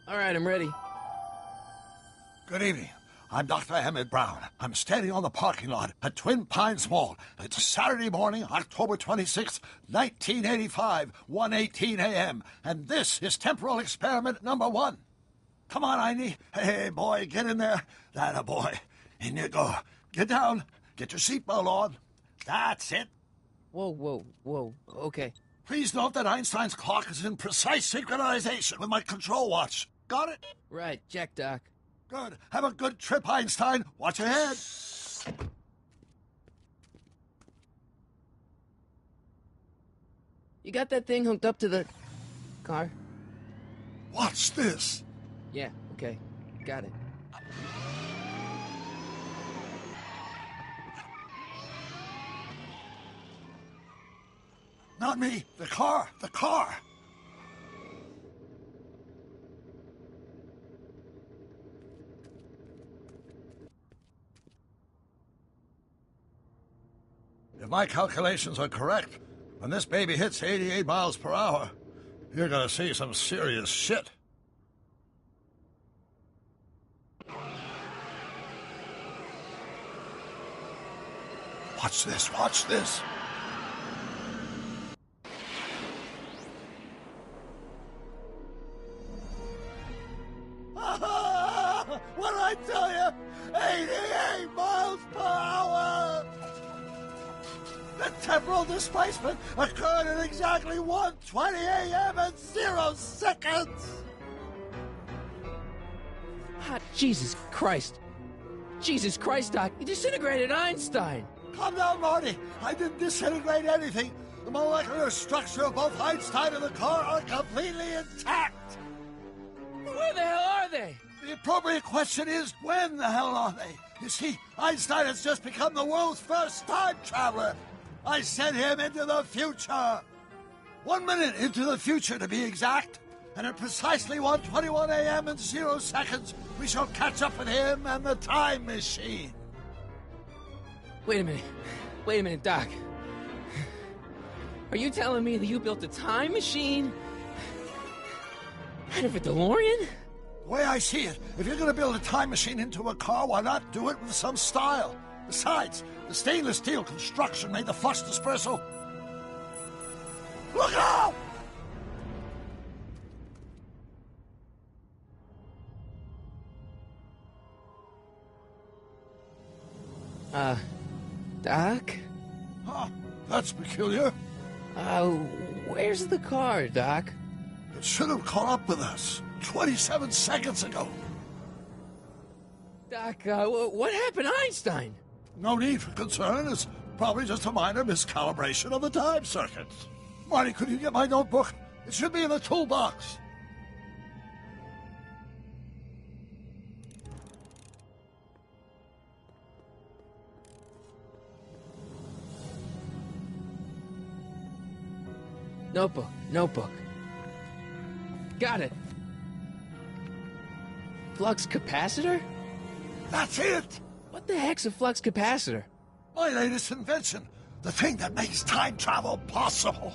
All right, I'm ready. Good evening. I'm Dr. Emmett Brown. I'm standing on the parking lot at Twin Pines Mall. It's Saturday morning, October 26, 1985, 1:18 a.m., and this is temporal experiment number 1. Come on, Einie. Hey, boy, get in there. That a boy. In you go. Get down. Get your seatbelt on. That's it. Whoa. Okay. Please note that Einstein's clock is in precise synchronization with my control watch. Got it? Right, check, Doc. Good. Have a good trip, Einstein. Watch your head. You got that thing hooked up to the car? Watch this. Yeah, okay. Got it. Not me. The car. The car. If my calculations are correct, when this baby hits 88 miles per hour, you're gonna see some serious shit. Watch this, watch this. What did I tell you? 88 miles per hour! The temporal displacement occurred at exactly 1:20 a.m. and 0 seconds! Ah, Jesus Christ. Jesus Christ, Doc. You disintegrated Einstein. Calm down, Marty. I didn't disintegrate anything. The molecular structure of both Einstein and the car are completely intact. Where the hell are they? The appropriate question is, when the hell are they? You see, Einstein has just become the world's first time traveler. I sent him into the future. 1 minute into the future, to be exact. And at precisely 1:21 a.m. and 0 seconds, we shall catch up with him and the time machine. Wait a minute, Doc. Are you telling me that you built a time machine out of a DeLorean? The way I see it, if you're going to build a time machine into a car, why not do it with some style? Besides, the stainless steel construction made the flux dispersal. Look out! Doc? Huh, that's peculiar. Where's the car, Doc? It should have caught up with us 27 seconds ago. Doc, what happened to Einstein? No need for concern. It's probably just a minor miscalibration of the time circuits. Marty, could you get my notebook? It should be in the toolbox. Notebook. Got it. Flux capacitor? That's it! What the heck's a flux capacitor? My latest invention. The thing that makes time travel possible.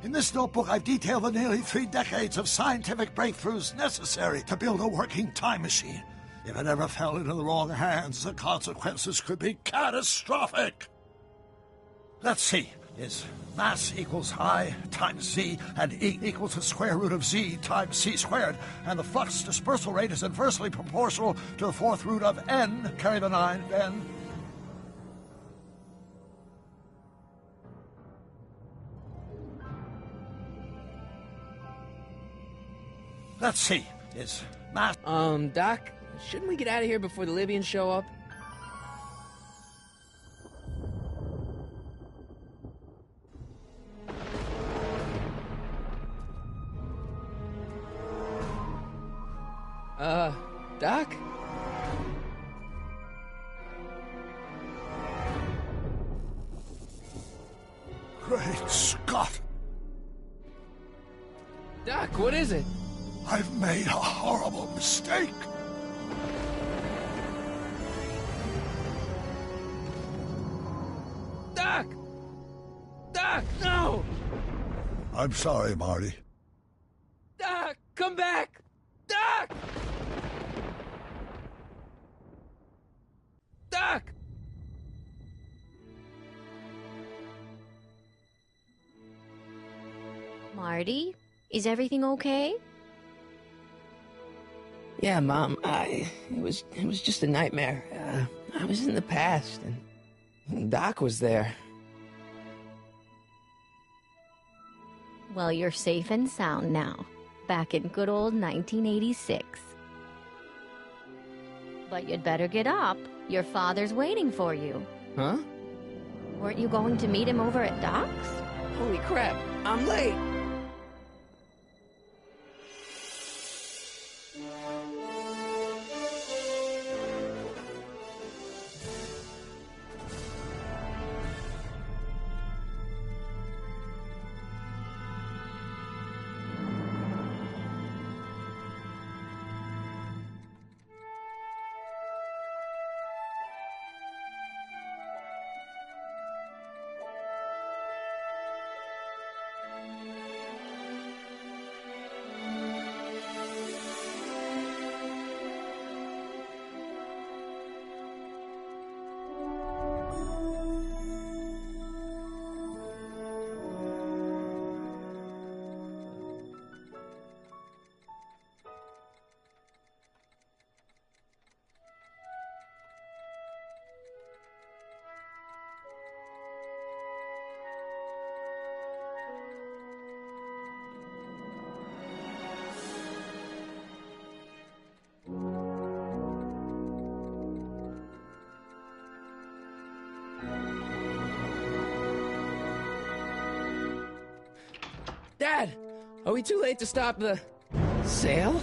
In this notebook, I've detailed the nearly 3 decades of scientific breakthroughs necessary to build a working time machine. If it ever fell into the wrong hands, the consequences could be catastrophic. Let's see. Is mass equals I times Z, and E equals the square root of Z times C squared, and the flux dispersal rate is inversely proportional to the 4th root of N, carry the 9, N. Let's see, is mass... Doc, shouldn't we get out of here before the Libyans show up? Doc? Great Scott! Doc, what is it? I've made a horrible mistake. Doc! Doc, no! I'm sorry, Marty. Doc, come back! Doc! Marty, is everything okay? Yeah, Mom, it was just a nightmare. I was in the past, and Doc was there. Well, you're safe and sound now, back in good old 1986. But you'd better get up. Your father's waiting for you. Huh? Weren't you going to meet him over at Doc's? Holy crap, I'm late! Dad, are we too late to stop the sale?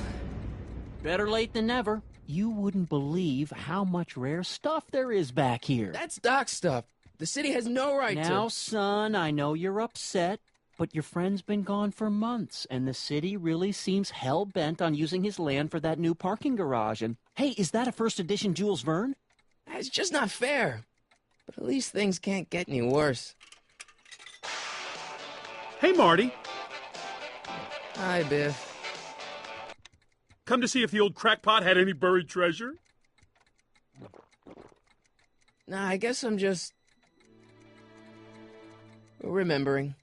Better late than never. You wouldn't believe how much rare stuff there is back here. That's Doc's stuff. The city has no right to... Now, son, I know you're upset, but your friend's been gone for months, and the city really seems hell-bent on using his land for that new parking garage. And, hey, is that a first edition Jules Verne? It's just not fair. But at least things can't get any worse. Hey, Marty. Hi, Biff. Come to see if the old crackpot had any buried treasure? Nah, I guess I'm just... remembering.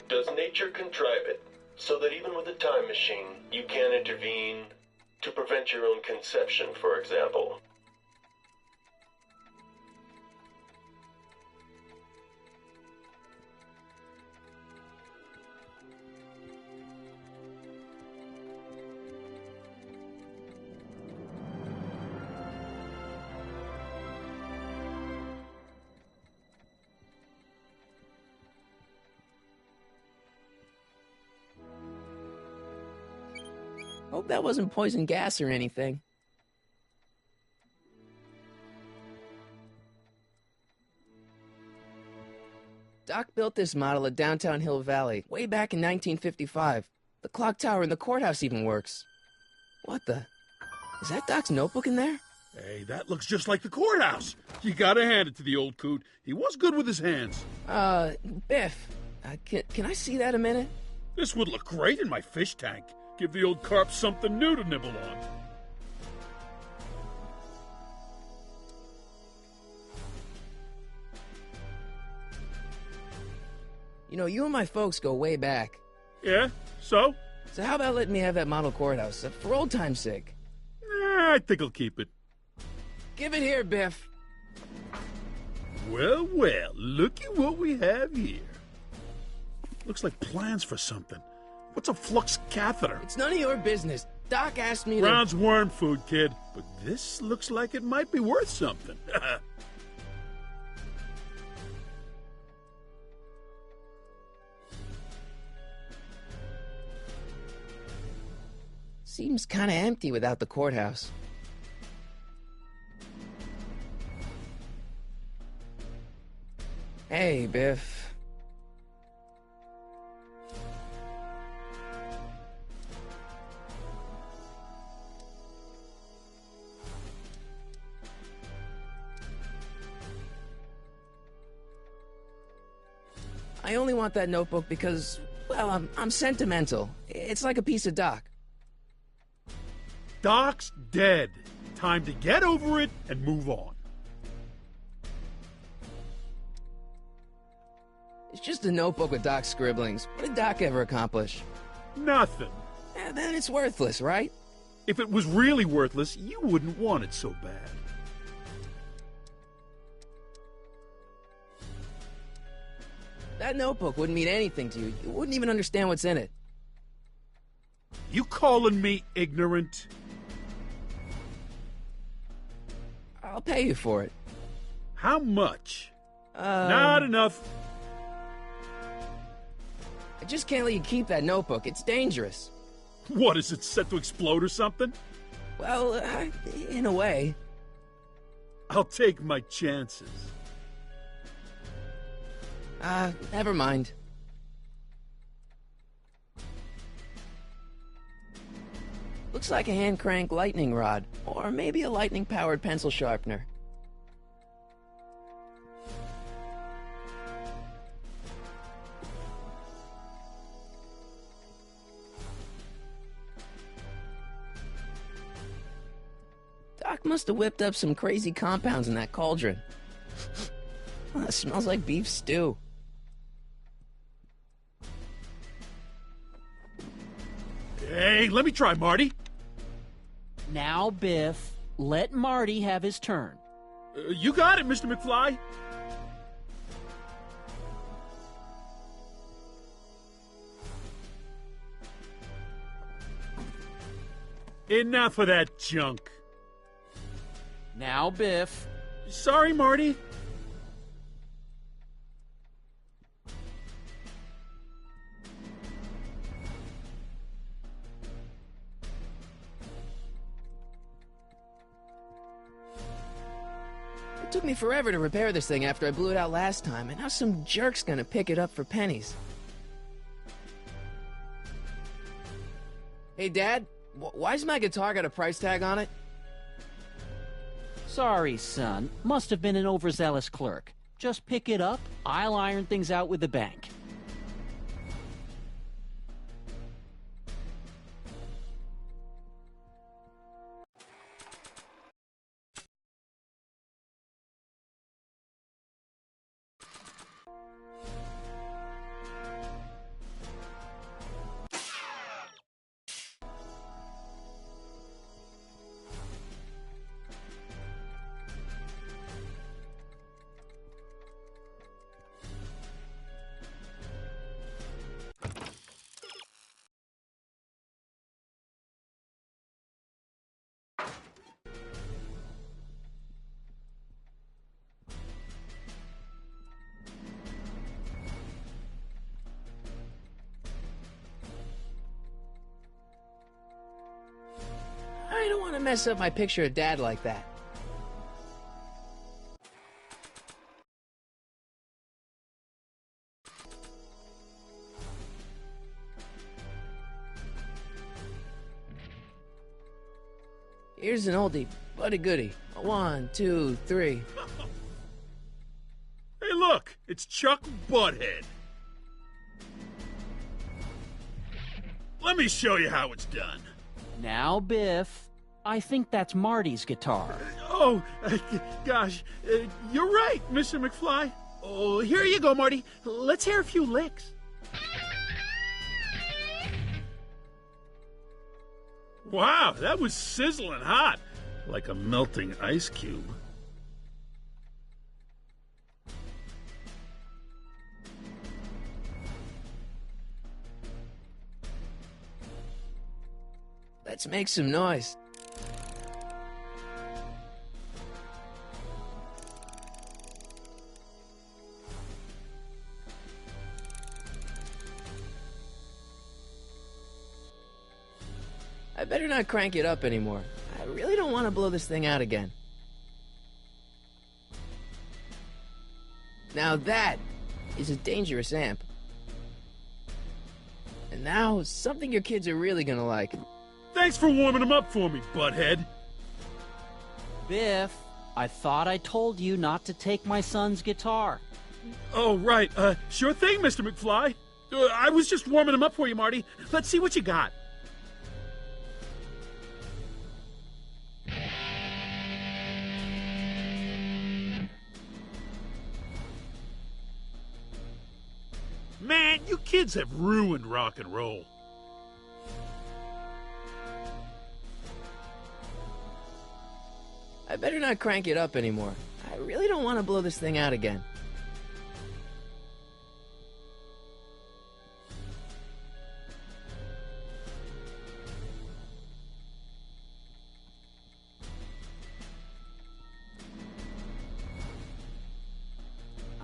Does nature contrive it so that even with a time machine, you can intervene to prevent your own conception, for example? Hope that wasn't poison gas or anything. Doc built this model at downtown Hill Valley way back in 1955. The clock tower in the courthouse even works. What the? Is that Doc's notebook in there? Hey, that looks just like the courthouse. You gotta hand it to the old coot. He was good with his hands. Biff, can I see that a minute? This would look great in my fish tank. Give the old carp something new to nibble on. You know, you and my folks go way back. Yeah? So? So how about letting me have that model courthouse, for old time's sake? I think I'll keep it. Give it here, Biff. Well, well, looky what we have here. Looks like plans for something. What's a flux catheter? It's none of your business. Doc asked me to... Brown's worm food, kid. But this looks like it might be worth something. Seems kind of empty without the courthouse. Hey, Biff. I only want that notebook because, well, I'm sentimental. It's like a piece of Doc. Doc's dead. Time to get over it and move on. It's just a notebook with Doc's scribblings. What did Doc ever accomplish? Nothing. Then it's worthless, right? If it was really worthless, you wouldn't want it so bad. That notebook wouldn't mean anything to you. You wouldn't even understand what's in it. You calling me ignorant? I'll pay you for it. How much? Not enough. I just can't let you keep that notebook. It's dangerous. What, is it set to explode or something? Well, in a way. I'll take my chances. Never mind. Looks like a hand crank lightning rod, or maybe a lightning powered pencil sharpener. Doc must have whipped up some crazy compounds in that cauldron. It smells like beef stew. Hey, let me try, Marty. Now, Biff, let Marty have his turn. You got it, Mr. McFly. Enough of that junk. Now, Biff. Sorry, Marty. It took me forever to repair this thing after I blew it out last time, and now some jerk's gonna pick it up for pennies. Hey, Dad, why's my guitar got a price tag on it? Sorry, son. Must have been an overzealous clerk. Just pick it up. I'll iron things out with the bank. I don't want to mess up my picture of Dad like that. Here's an oldie, but a goodie. 1, 2, 3. Hey, look, it's Chuck Butthead. Let me show you how it's done. Now, Biff, I think that's Marty's guitar. Oh, gosh, you're right, Mr. McFly. Oh, here you go, Marty. Let's hear a few licks. Wow, that was sizzling hot, like a melting ice cube. Let's make some noise. I better not crank it up anymore. I really don't want to blow this thing out again. Now that is a dangerous amp. And now, something your kids are really gonna like. Thanks for warming them up for me, Butthead. Biff, I thought I told you not to take my son's guitar. Oh, right. Sure thing, Mr. McFly. I was just warming them up for you, Marty. Let's see what you got. Man, you kids have ruined rock and roll. I better not crank it up anymore. I really don't want to blow this thing out again.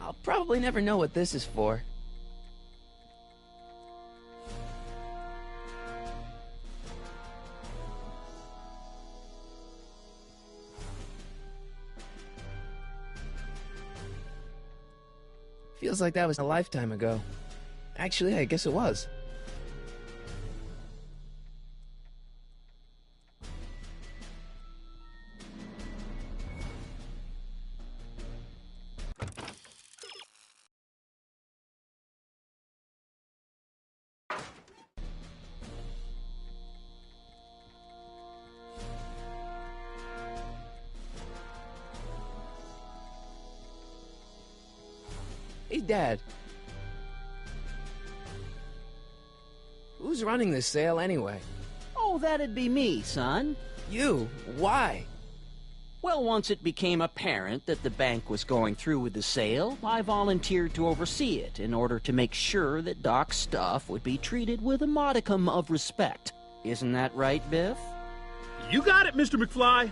I'll probably never know what this is for. Feels like that was a lifetime ago. Actually, I guess it was. Hey, Dad. Who's running this sale anyway? Oh, that'd be me, son. You? Why? Well, once it became apparent that the bank was going through with the sale, I volunteered to oversee it in order to make sure that Doc's stuff would be treated with a modicum of respect. Isn't that right, Biff? You got it, Mr. McFly.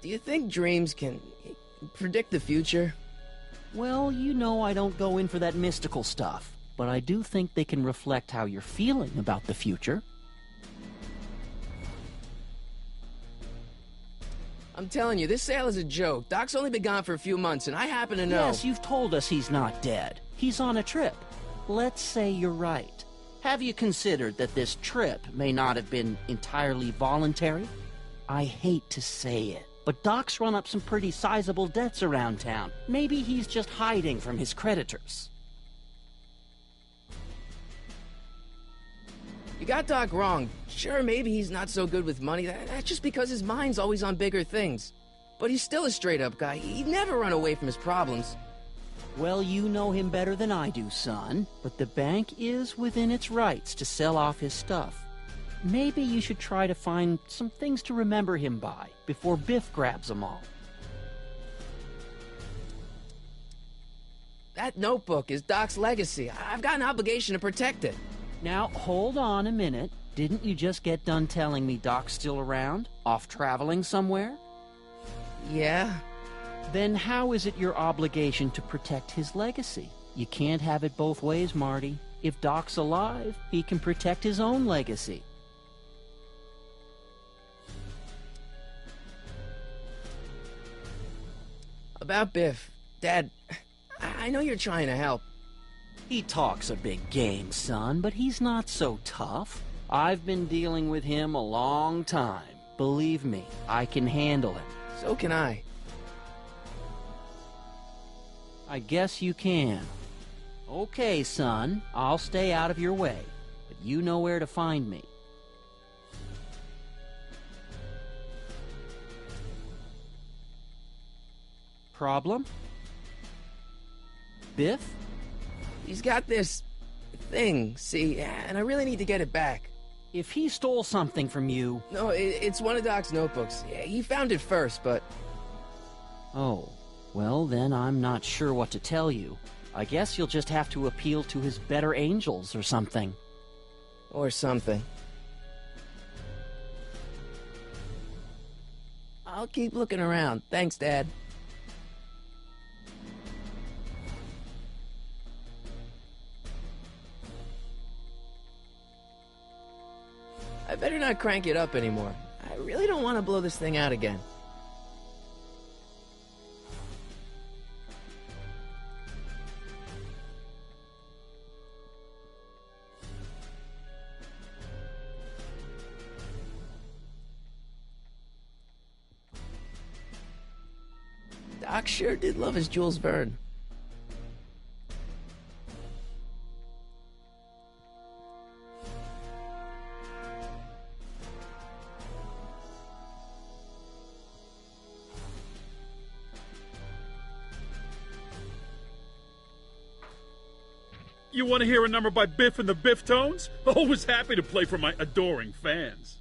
Do you think dreams can predict the future? Well, you know I don't go in for that mystical stuff, but I do think they can reflect how you're feeling about the future. I'm telling you, this sale is a joke. Doc's only been gone for a few months, and I happen to know... Yes, you've told us he's not dead. He's on a trip. Let's say you're right. Have you considered that this trip may not have been entirely voluntary? I hate to say it, but Doc's run up some pretty sizable debts around town. Maybe he's just hiding from his creditors. You got Doc wrong. Sure, maybe he's not so good with money. That's just because his mind's always on bigger things. But he's still a straight-up guy. He'd never run away from his problems. Well, you know him better than I do, son. But the bank is within its rights to sell off his stuff. Maybe you should try to find some things to remember him by before Biff grabs them all. That notebook is Doc's legacy. I've got an obligation to protect it. Now, hold on a minute. Didn't you just get done telling me Doc's still around? Off traveling somewhere? Yeah? Then how is it your obligation to protect his legacy? You can't have it both ways, Marty. If Doc's alive, he can protect his own legacy. About Biff. Dad, I know you're trying to help. He talks a big game, son, but he's not so tough. I've been dealing with him a long time. Believe me, I can handle him. So can I. I guess you can. Okay, son, I'll stay out of your way, but you know where to find me. Problem? Biff? He's got this thing, see, and I really need to get it back. If he stole something from you... No, it's one of Doc's notebooks. Yeah, he found it first, but... Oh, well then I'm not sure what to tell you. I guess you'll just have to appeal to his better angels or something. Or something. I'll keep looking around. Thanks, Dad. I better not crank it up anymore. I really don't want to blow this thing out again. Doc sure did love his Jules Verne. You want to hear a number by Biff and the Biff Tones? Always happy to play for my adoring fans.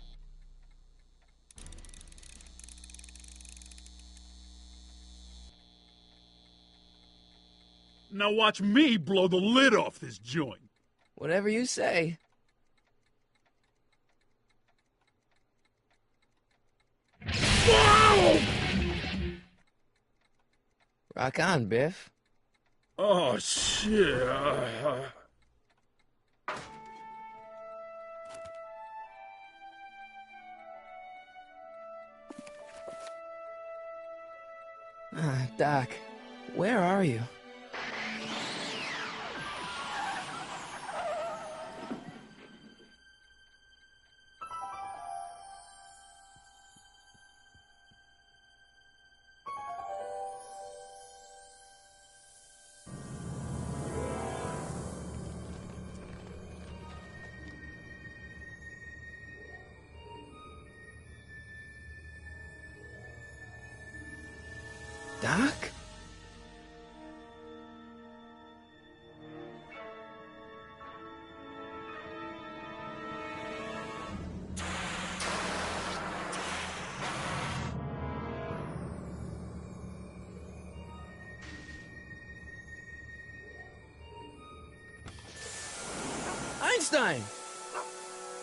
Now watch me blow the lid off this joint. Whatever you say. Whoa! Rock on, Biff. Oh, shit. Doc, where are you? Doc? Einstein!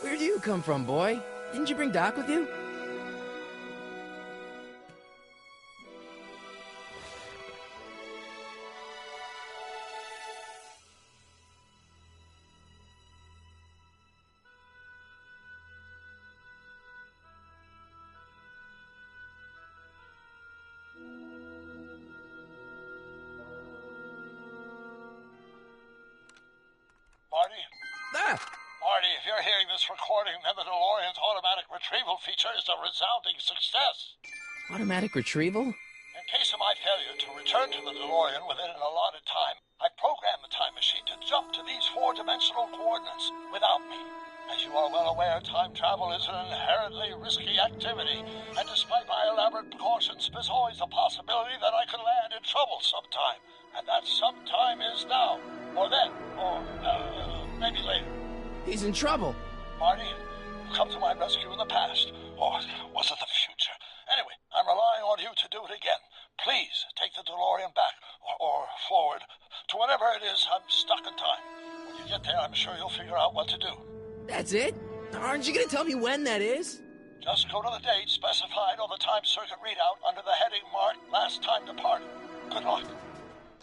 Where do you come from, boy? Didn't you bring Doc with you? Marty? Ah! Marty, if you're hearing this recording, then the DeLorean's automatic retrieval feature is a resounding success. Automatic retrieval? In case of my failure to return to the DeLorean within an allotted time, I programmed the time machine to jump to these four-dimensional coordinates without me. As you are well aware, time travel is an inherently risky activity, and despite my elaborate precautions, there's always a possibility that I could land in trouble sometime. And that sometime is now, or then, or maybe later. He's in trouble. Marty, you come to my rescue in the past, or was it the future? Anyway, I'm relying on you to do it again. Please take the DeLorean back, or forward, to whenever it is I'm stuck in time. When you get there, I'm sure you'll figure out what to do. That's it? Aren't you gonna tell me when that is? Just go to the date specified on the time circuit readout under the heading marked Last Time Departed. Good luck.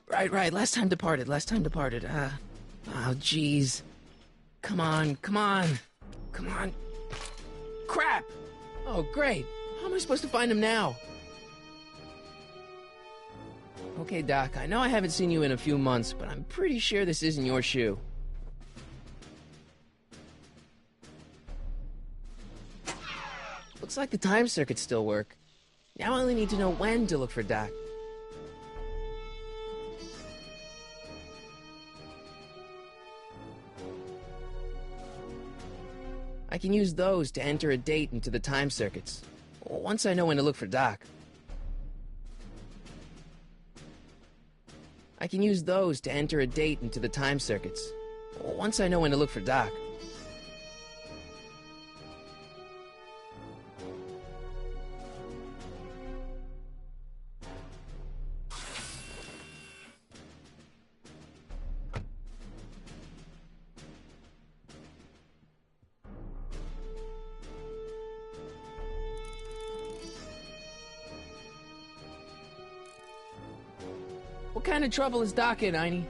Right. Last time departed. Oh, jeez. Come on. Crap! Oh, great. How am I supposed to find him now? Okay, Doc, I know I haven't seen you in a few months, but I'm pretty sure this isn't your shoe. Looks like the time circuits still work. Now I only need to know when to look for Doc. I can use those to enter a date into the time circuits. Once I know when to look for Doc. I can use those to enter a date into the time circuits. Once I know when to look for Doc. What kind of trouble is Doc in, Einie?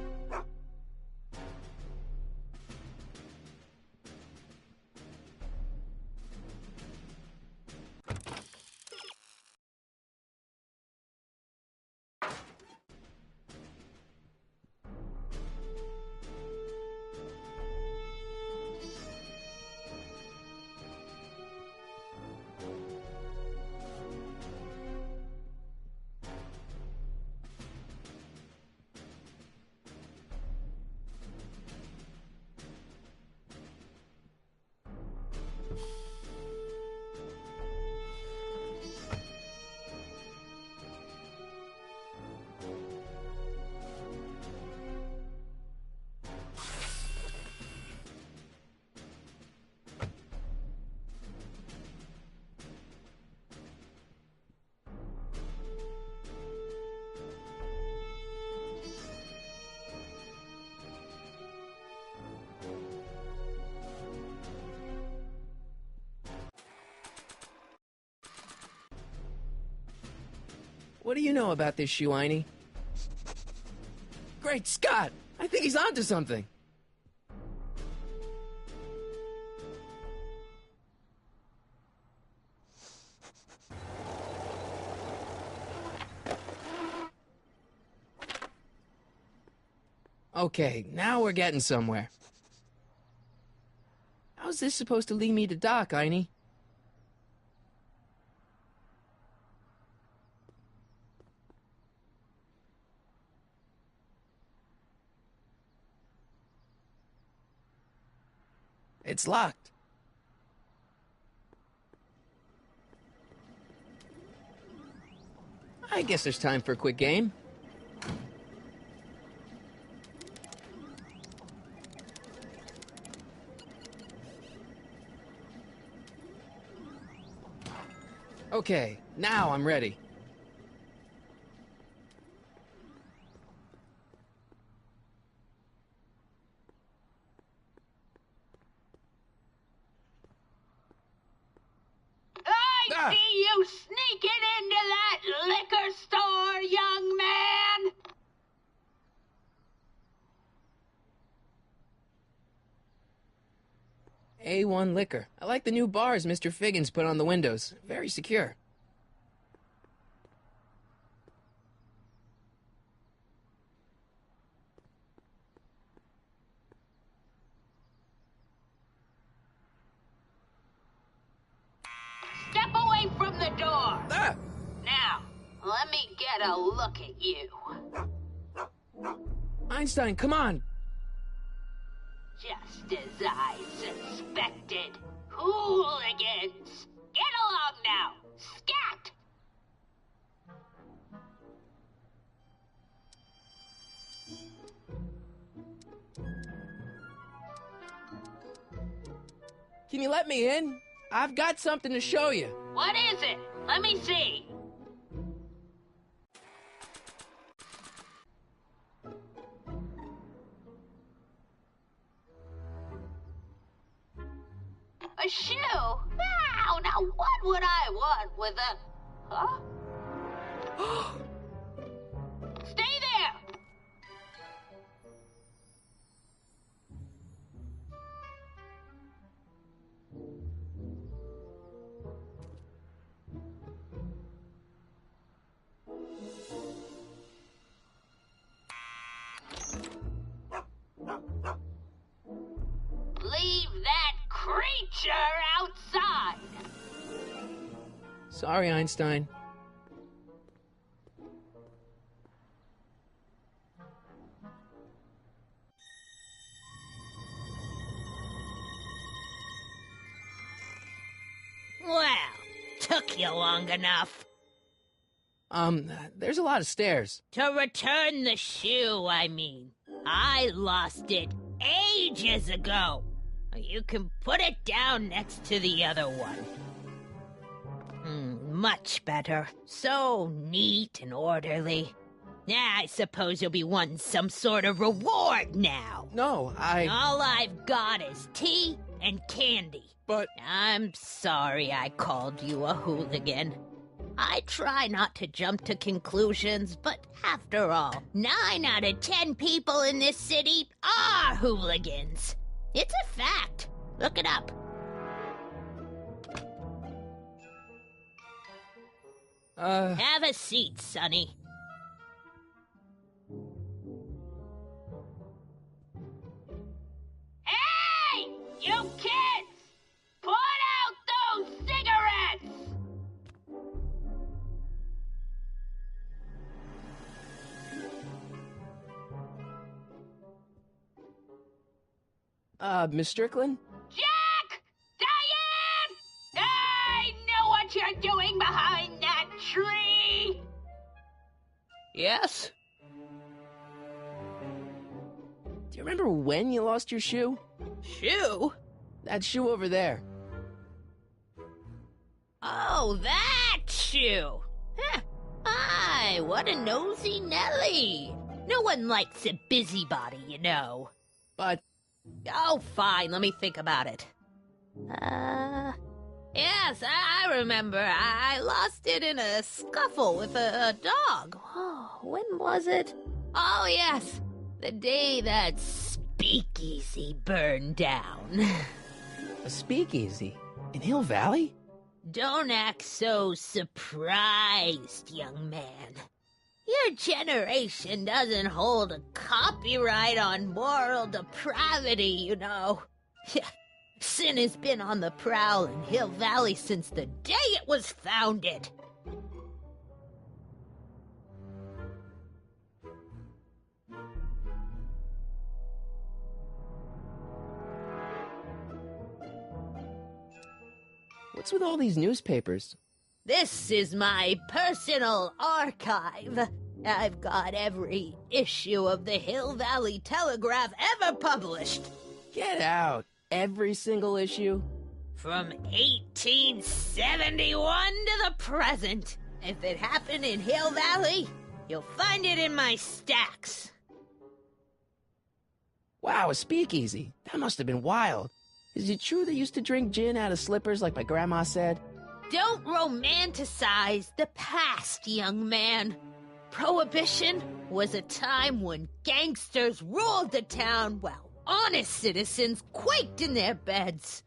What do you know about this shoe, Einie? Great Scott! I think he's onto something! Okay, now we're getting somewhere. How's this supposed to lead me to Doc, Einie? It's locked. I guess there's time for a quick game. Okay, now I'm ready. I see you sneaking into that liquor store, young man! ep1 liquor. I like the new bars Mr. Figgins put on the windows. Very secure. Step away from the door! Ah! Now, let me get a look at you. Einstein, come on! Just as I suspected. Hooligans! Get along now! Scat! Can you let me in? I've got something to show you. What is it? Let me see. A shoe? Now what would I want with a... Huh? Stay there! Sorry, Einstein. Well, took you long enough. There's a lot of stairs. To return the shoe, I mean. I lost it ages ago. You can put it down next to the other one. Much better. So neat and orderly. I suppose you'll be wanting some sort of reward now. No, All I've got is tea and candy. But... I'm sorry I called you a hooligan. I try not to jump to conclusions, but after all, 9 out of 10 people in this city are hooligans. It's a fact. Look it up. Have a seat, Sonny. Hey! You kids! Put out those cigarettes! Miss Strickland? Jack! Diane! I know what you're doing behind that tree! Yes? Do you remember when you lost your shoe? Shoe? That shoe over there. Oh, that shoe! Huh. Aye, what a nosy Nelly! No one likes a busybody, you know. But... Oh, fine, let me think about it. Yes, I remember. I lost it in a scuffle with a dog. Oh, when was it? Oh, yes, the day that speakeasy burned down. A speakeasy? In Hill Valley? Don't act so surprised, young man. Your generation doesn't hold a copyright on moral depravity, you know. Sin has been on the prowl in Hill Valley since the day it was founded. What's with all these newspapers? This is my personal archive. I've got every issue of the Hill Valley Telegraph ever published. Get out. Every single issue? From 1871 to the present. If it happened in Hill Valley, you'll find it in my stacks. Wow, a speakeasy. That must have been wild. Is it true they used to drink gin out of slippers like my grandma said? Don't romanticize the past, young man. Prohibition was a time when gangsters ruled the town while honest citizens quaked in their beds.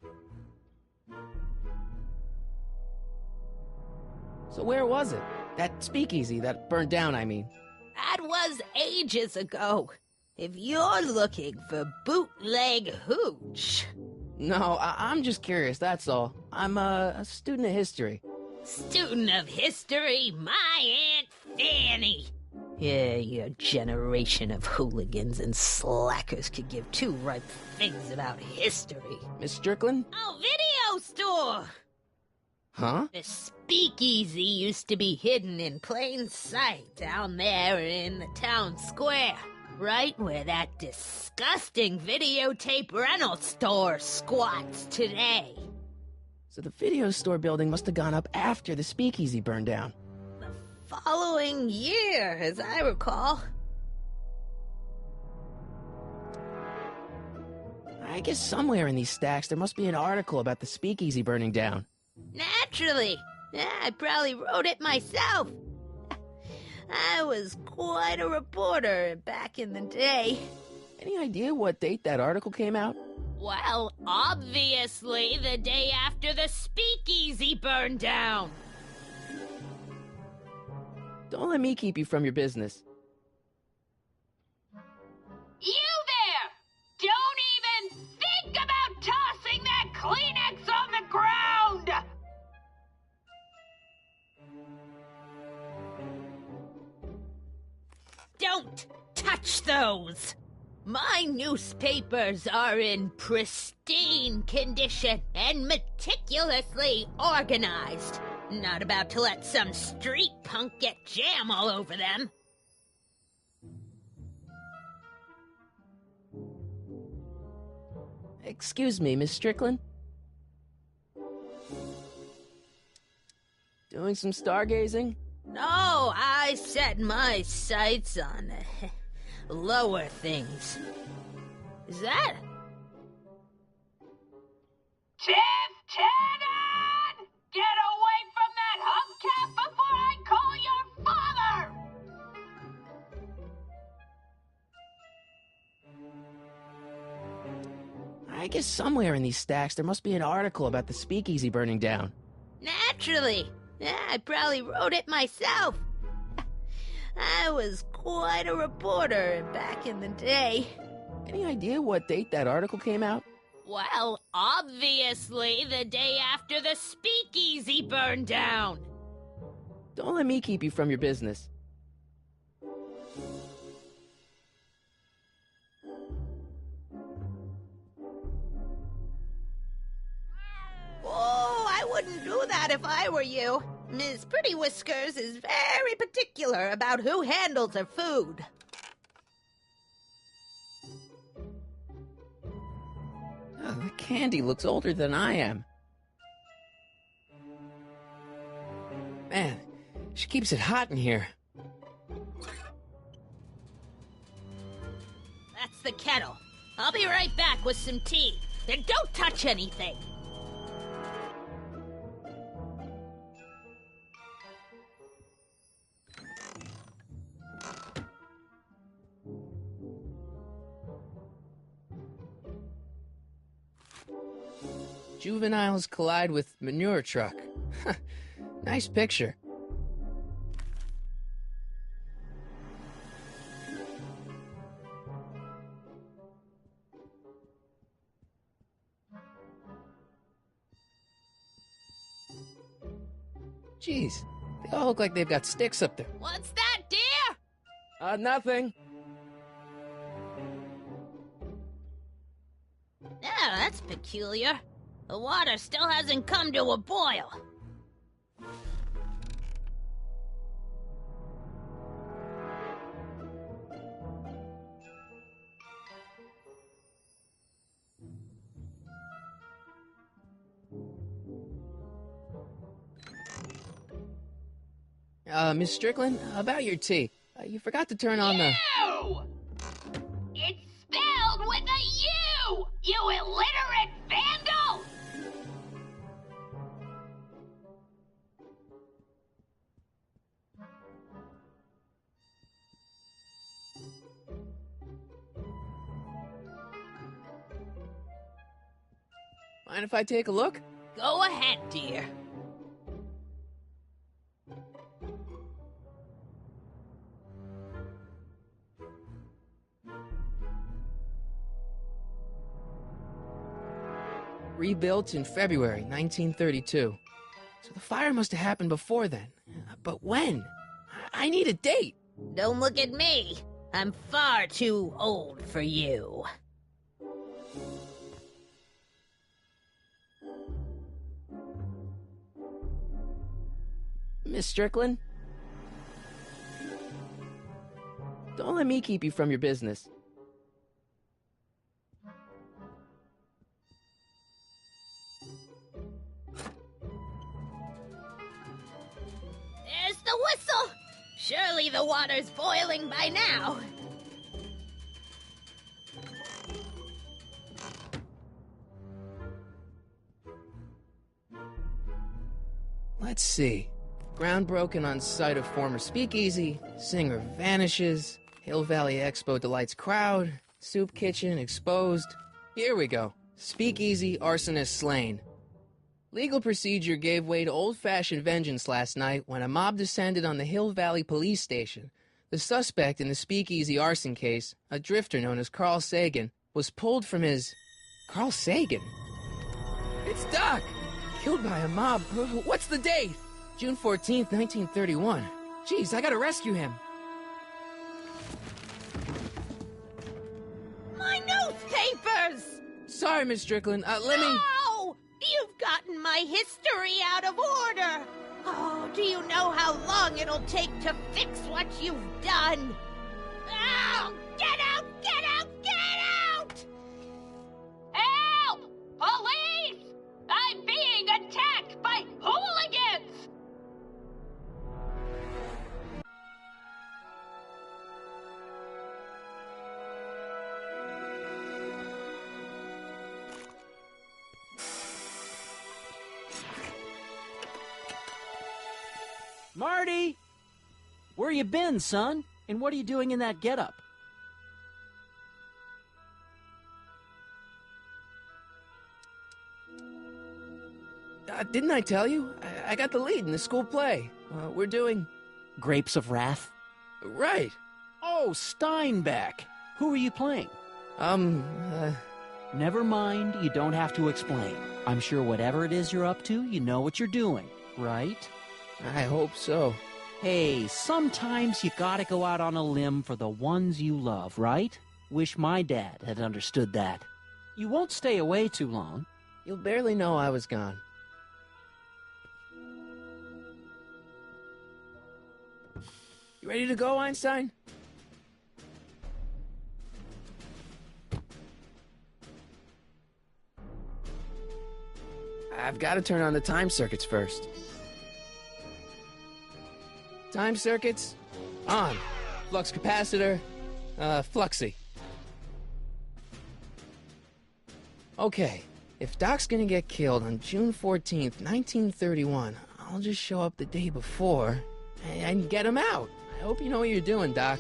So where was it? That speakeasy that burned down, I mean. That was ages ago. If you're looking for bootleg hooch... No, I'm just curious, that's all. I'm a student of history. Student of history? My Aunt Fanny! Yeah, your generation of hooligans and slackers could give two ripe figs about history. Miss Strickland? Oh, video store! Huh? The speakeasy used to be hidden in plain sight down there in the town square. Right where that disgusting videotape rental store squats today. So the video store building must have gone up after the speakeasy burned down. The following year, as I recall. I guess somewhere in these stacks there must be an article about the speakeasy burning down. Naturally. Yeah, I probably wrote it myself. I was quite a reporter back in the day. Any idea what date that article came out? Well, obviously the day after the speakeasy burned down. Don't let me keep you from your business. You there! Don't even think about tossing that Kleenex on the ground! touch those! My newspapers are in pristine condition and meticulously organized. Not about to let some street punk get jam all over them. Excuse me, Miss Strickland? Doing some stargazing? No, I set my sights on lower things. Is that? Lieutenant! Get away from that hubcap before I call your father! I guess somewhere in these stacks there must be an article about the speakeasy burning down. Naturally. I probably wrote it myself. I was quite a reporter back in the day. Any idea what date that article came out? Well, obviously the day after the speakeasy burned down. Don't let me keep you from your business. Oh, I wouldn't do that if I were you. Miss Pretty Whiskers is very particular about who handles her food. Oh, the candy looks older than I am. Man, she keeps it hot in here. That's the kettle. I'll be right back with some tea. And don't touch anything. Juveniles collide with manure truck. Nice picture. Jeez, they all look like they've got sticks up there. What's that, dear? Nothing. Oh, that's peculiar. The water still hasn't come to a boil. Miss Strickland, about your tea. You forgot to turn on the... You! It's spelled with a U! You illiterate vandal! Mind if I take a look? Go ahead, dear. Rebuilt in February 1932. So the fire must have happened before then. But when? I need a date. Don't look at me. I'm far too old for you. Miss Strickland? Don't let me keep you from your business. There's the whistle! Surely the water's boiling by now. Let's see. Ground broken on site of former speakeasy, singer vanishes, Hill Valley Expo delights crowd, soup kitchen exposed. Here we go. Speakeasy arsonist slain. Legal procedure gave way to old-fashioned vengeance last night when a mob descended on the Hill Valley police station. The suspect in the speakeasy arson case, a drifter known as Carl Sagan, was pulled from his... Carl Sagan? It's Doc! Killed by a mob. What's the date? June 14th, 1931. Jeez, I gotta rescue him. Sorry, Miss Strickland. Let me... No! You've gotten my history out of order! Oh, do you know how long it'll take to fix what you've done? Oh, get out! Get out! Get out! Help! Police! I'm being attacked by hooligans! Marty! Where you been, son? And what are you doing in that getup? Didn't I tell you? I got the lead in the school play. We're doing... Grapes of Wrath? Right. Oh, Steinbeck! Who are you playing? Never mind, you don't have to explain. I'm sure whatever it is you're up to, you know what you're doing, right? I hope so. Hey, sometimes you gotta go out on a limb for the ones you love, right? Wish my dad had understood that. You won't stay away too long. You'll barely know I was gone. You ready to go, Einstein? I've got to turn on the time circuits first. Time circuits, on. Flux capacitor, fluxy. Okay, if Doc's gonna get killed on June 14th, 1931, I'll just show up the day before and get him out. I hope you know what you're doing, Doc.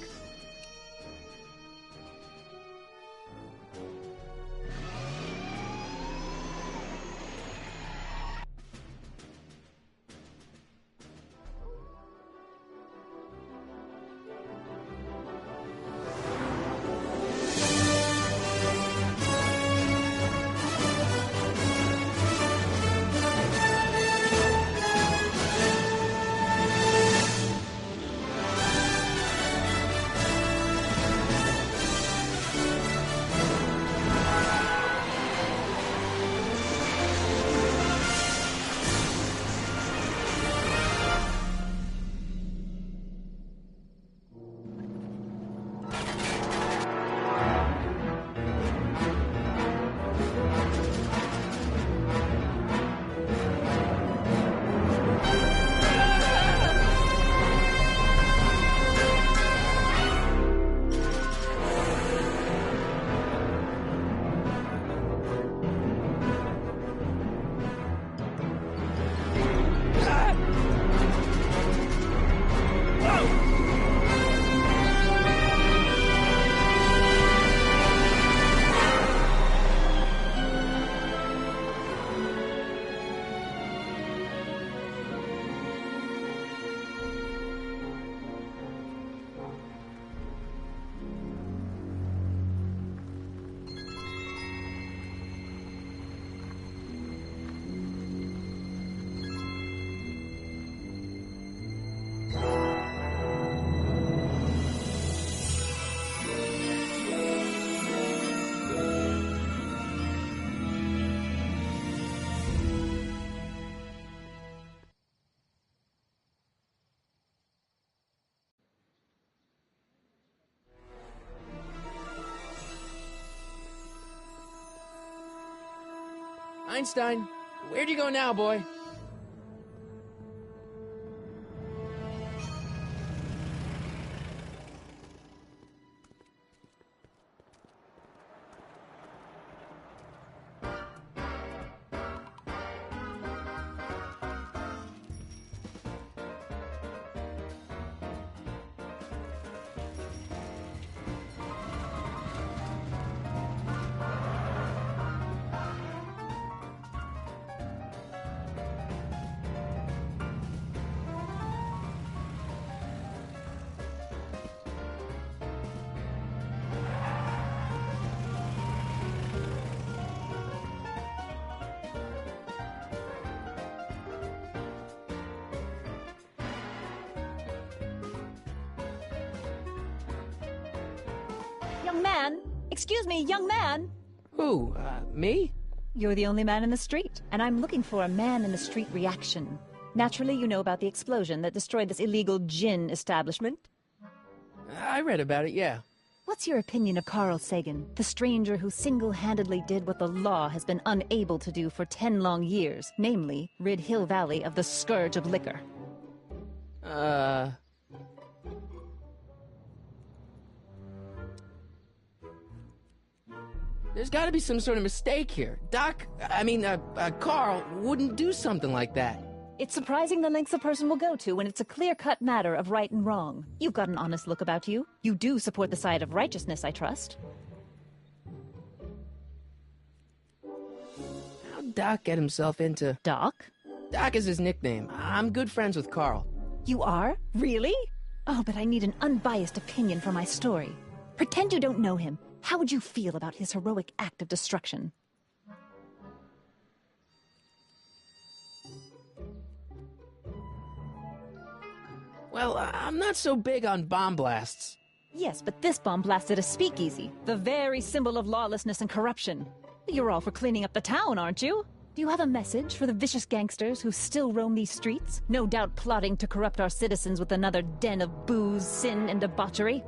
Einstein, where'd you go now, boy? Young man! Excuse me, young man! Who? Me? You're the only man in the street, and I'm looking for a man-in-the-street reaction. Naturally, you know about the explosion that destroyed this illegal gin establishment. I read about it, yeah. What's your opinion of Carl Sagan, the stranger who single-handedly did what the law has been unable to do for 10 long years, namely, rid Hill Valley of the scourge of liquor? There's gotta be some sort of mistake here. Carl wouldn't do something like that. It's surprising the lengths a person will go to when it's a clear-cut matter of right and wrong. You've got an honest look about you. You do support the side of righteousness, I trust. How'd Doc get himself into... Doc? Doc is his nickname. I'm good friends with Carl. You are? Really? Oh, but I need an unbiased opinion for my story. Pretend you don't know him. How would you feel about his heroic act of destruction? Well, I'm not so big on bomb blasts. Yes, but this bomb blasted a speakeasy, the very symbol of lawlessness and corruption. You're all for cleaning up the town, aren't you? Do you have a message for the vicious gangsters who still roam these streets, no doubt plotting to corrupt our citizens with another den of booze, sin, and debauchery?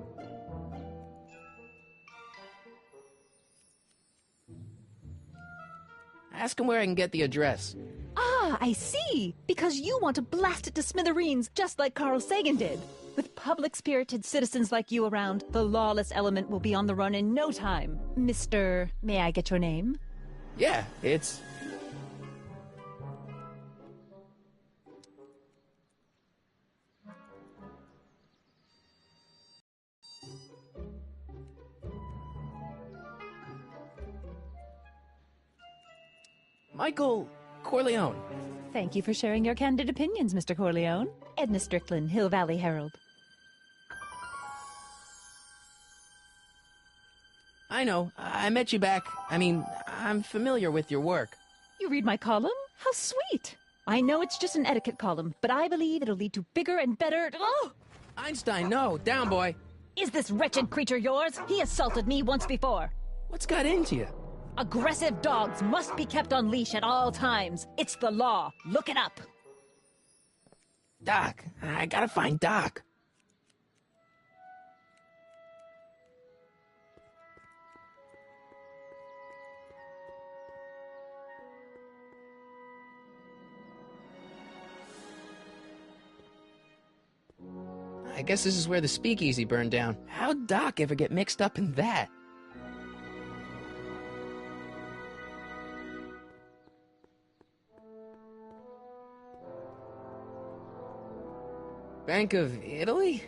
Ask him where I can get the address. Ah, I see! Because you want to blast it to smithereens, just like Carl Sagan did. With public-spirited citizens like you around, the lawless element will be on the run in no time. Mr. May I get your name? Yeah, it's... Michael Corleone. Thank you for sharing your candid opinions, Mr. Corleone. Edna Strickland, Hill Valley Herald. I know. I met you back. I'm familiar with your work. You read my column? How sweet! I know it's just an etiquette column, but I believe it'll lead to bigger and better... Oh! Einstein, no. Down, boy. Is this wretched creature yours? He assaulted me once before. What's got into you? Aggressive dogs must be kept on leash at all times. It's the law. Look it up. Doc. I gotta find Doc. I guess this is where the speakeasy burned down. How'd Doc ever get mixed up in that? Bank of Italy?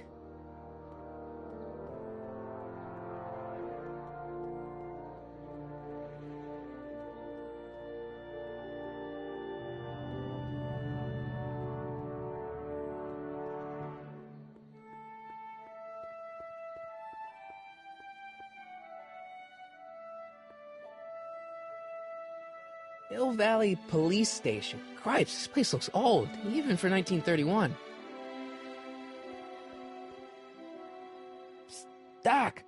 Hill Valley Police Station. Cripes, this place looks old, even for 1931. Psst, Doc!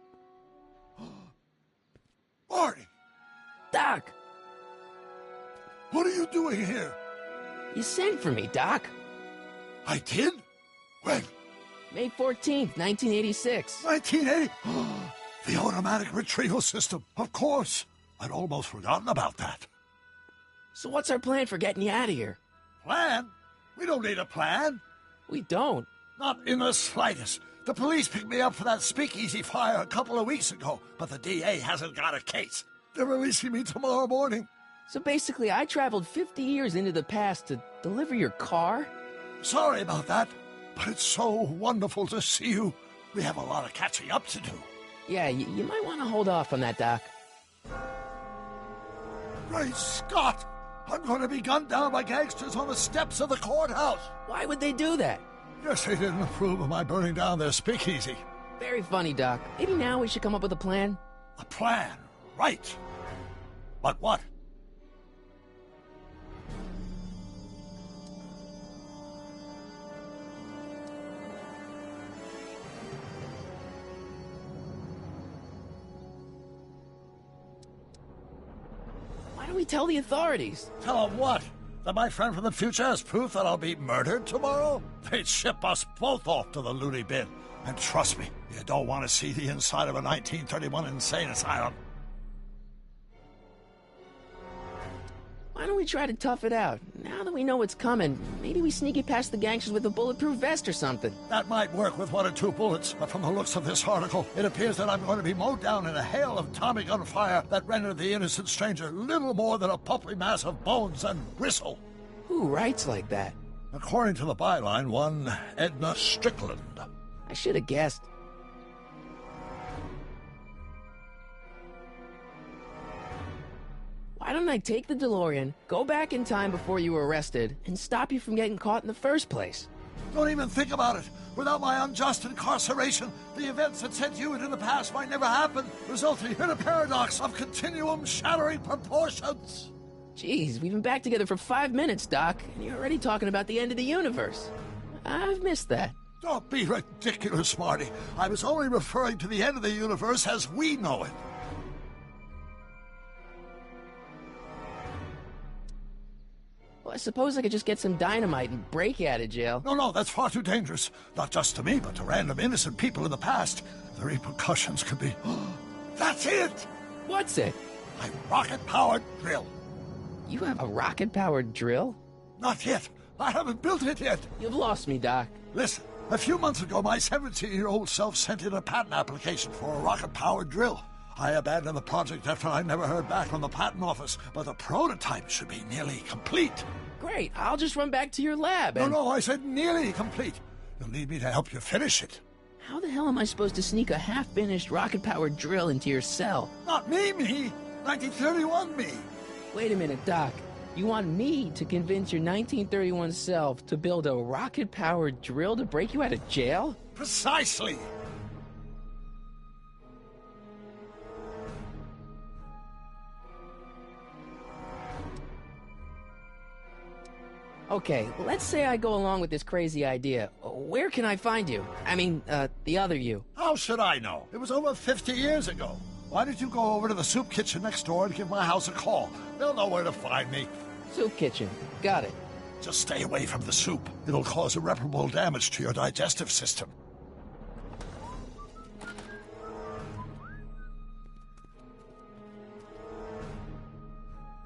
Marty! Doc! What are you doing here? You sent for me, Doc. I did? When? May 14th, 1986. 1980? The automatic retrieval system. Of course. I'd almost forgotten about that. So what's our plan for getting you out of here? Plan? We don't need a plan. We don't. Not in the slightest. The police picked me up for that speakeasy fire a couple of weeks ago, but the DA hasn't got a case. They're releasing me tomorrow morning. So basically, I traveled 50 years into the past to deliver your car? Sorry about that, but it's so wonderful to see you. We have a lot of catching up to do. Yeah, you might want to hold off on that, Doc. Great Scott! I'm going to be gunned down by gangsters on the steps of the courthouse. Why would they do that? Guess they didn't approve of my burning down their speakeasy. Very funny, Doc. Maybe now we should come up with a plan. A plan, right. But what? do we tell the authorities? Tell them what? That my friend from the future has proof that I'll be murdered tomorrow? They'd ship us both off to the loony bin. And trust me, you don't want to see the inside of a 1931 insane asylum. Why don't we try to tough it out? Now that we know what's coming, maybe we sneak it past the gangsters with a bulletproof vest or something. That might work with 1 or 2 bullets, but from the looks of this article, it appears that I'm going to be mowed down in a hail of Tommy gun fire that rendered the innocent stranger little more than a pulpy mass of bones and gristle. Who writes like that? According to the byline, one Edna Strickland. I should have guessed. Why don't I take the DeLorean, go back in time before you were arrested, and stop you from getting caught in the first place? Don't even think about it. Without my unjust incarceration, the events that sent you into the past might never happen, resulting in a paradox of continuum-shattering proportions. Jeez, we've been back together for 5 minutes, Doc, and you're already talking about the end of the universe. I've missed that. Don't be ridiculous, Marty. I was only referring to the end of the universe as we know it. Well, I suppose I could just get some dynamite and break you out of jail. No, that's far too dangerous. Not just to me, but to random innocent people in the past. The repercussions could be... That's it! What's it? My rocket-powered drill. You have a rocket-powered drill? Not yet. I haven't built it yet. You've lost me, Doc. Listen, a few months ago, my 17-year-old self sent in a patent application for a rocket-powered drill. I abandoned the project after I never heard back from the patent office, but the prototype should be nearly complete. Great, I'll just run back to your lab and... No, I said nearly complete. You'll need me to help you finish it. How the hell am I supposed to sneak a half-finished rocket-powered drill into your cell? Not me. 1931 me. Wait a minute, Doc. You want me to convince your 1931 self to build a rocket-powered drill to break you out of jail? Precisely. Okay, let's say I go along with this crazy idea. Where can I find you? I mean, the other you. How should I know? It was over 50 years ago. Why don't you go over to the soup kitchen next door and give my house a call? They'll know where to find me. Soup kitchen. Got it. Just stay away from the soup. It'll cause irreparable damage to your digestive system.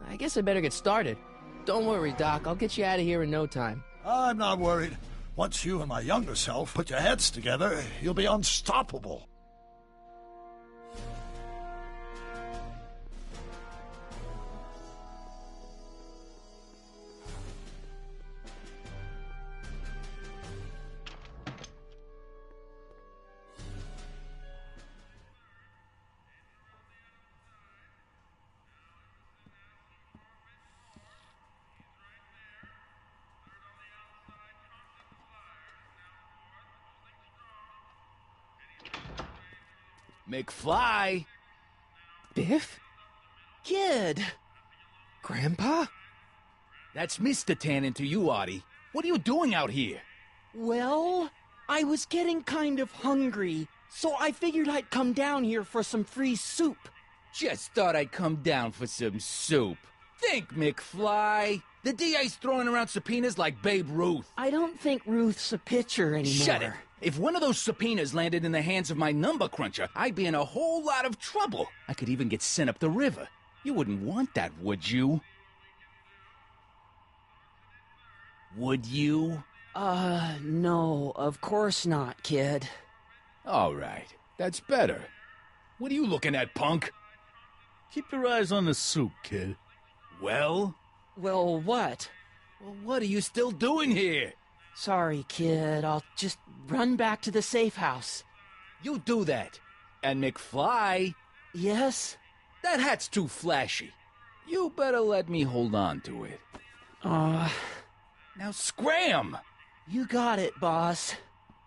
I guess I better get started. Don't worry, Doc. I'll get you out of here in no time. I'm not worried. Once you and my younger self put your heads together, you'll be unstoppable. McFly! Biff? Kid! Grandpa? That's Mr. Tannen to you, Artie. What are you doing out here? Well, I was getting kind of hungry, so I figured I'd come down here for some free soup. Just thought I'd come down for some soup. Think, McFly. The DA's throwing around subpoenas like Babe Ruth. I don't think Ruth's a pitcher anymore. Shut it. If one of those subpoenas landed in the hands of my number cruncher, I'd be in a whole lot of trouble. I could even get sent up the river. You wouldn't want that, would you? Would you? No, of course not, kid. All right. That's better. What are you looking at, punk? Keep your eyes on the soup, kid. Well? Well, what? Well, what are you still doing here? Sorry, kid. I'll just run back to the safe house. You do that. And McFly... Yes? That hat's too flashy. You better let me hold on to it. Now scram! You got it, boss.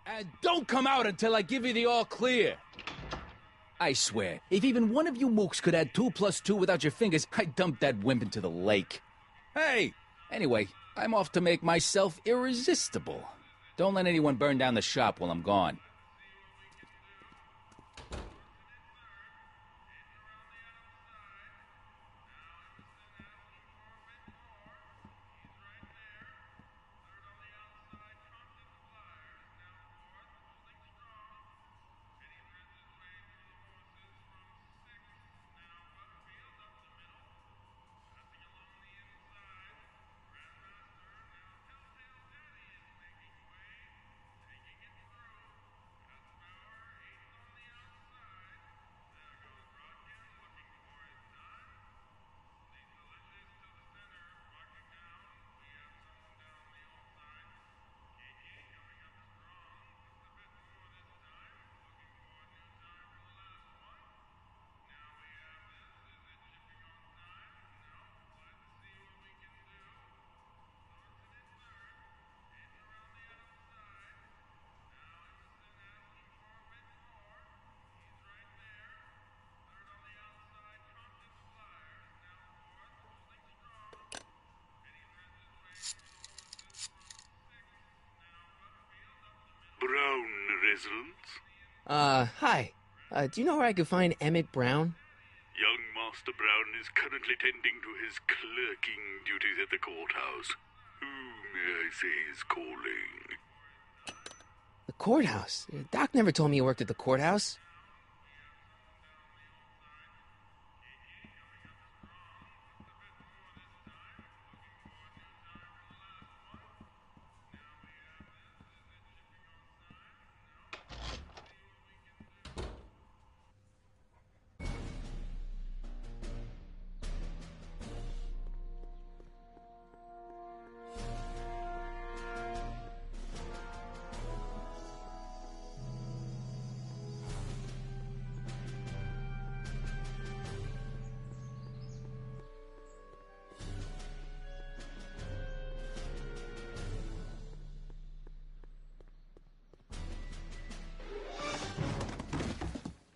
And don't come out until I give you the all clear. I swear, if even one of you mooks could add 2 + 2 without your fingers, I'd dump that wimp into the lake. Hey! Anyway, I'm off to make myself irresistible. Don't let anyone burn down the shop while I'm gone. residence? Hi. Do you know where I could find Emmett Brown? Young Master Brown is currently tending to his clerking duties at the courthouse. Who may I say is calling? The courthouse? Doc never told me you worked at the courthouse.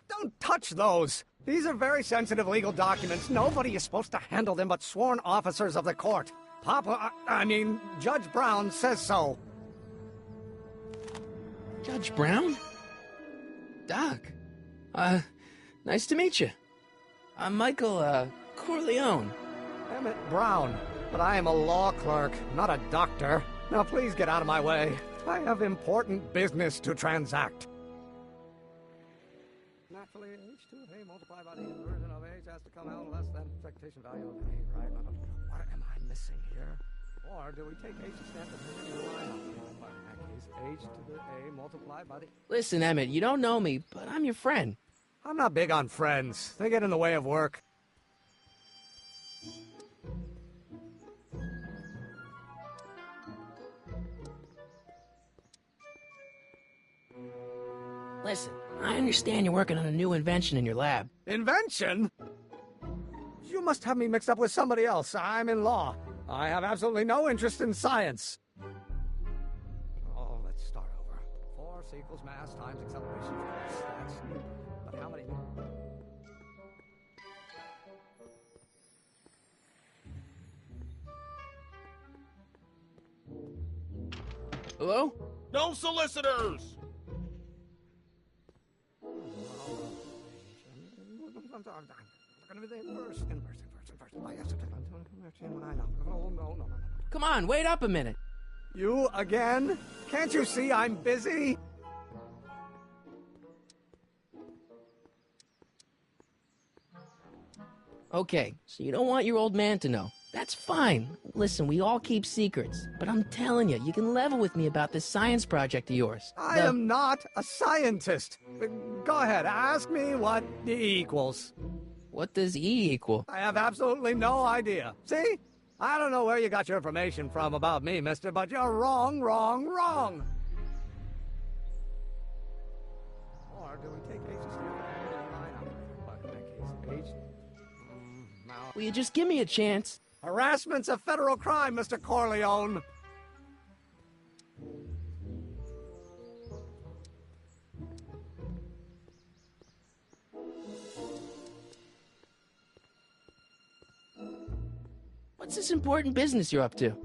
Don't touch those! These are very sensitive legal documents. Nobody is supposed to handle them but sworn officers of the court. Judge Brown says so. Judge Brown? Doc. Nice to meet you. I'm Michael, Corleone. Emmett Brown. But I am a law clerk, not a doctor. Now please get out of my way. I have important business to transact. Naturally, h2 of A multiplied by the inversion of h has to come out less than expectation value of a, right? What am I missing here? Or do we take h to stand for the line up? In that case, h to the a multiplied by the... Listen, Emmett, you don't know me, but I'm your friend. I'm not big on friends. They get in the way of work. Listen, I understand you're working on a new invention in your lab. Invention? You must have me mixed up with somebody else. I'm in law. I have absolutely no interest in science. Oh, let's start over. Force equals mass times acceleration. That's neat. But how many... Hello? No solicitors! Come on, wait up a minute. You again? Can't you see I'm busy? Okay, so you don't want your old man to know. That's fine. Listen, we all keep secrets. But I'm telling you, you can level with me about this science project of yours. I am not a scientist. Go ahead, ask me what E equals. What does E equal? I have absolutely no idea. See? I don't know where you got your information from about me, mister, but you're wrong, wrong, wrong. Or do we take H to stand for the line up? But in that case, H... now... Will you just give me a chance? Harassment's a federal crime, Mr. Corleone. What's this important business you're up to?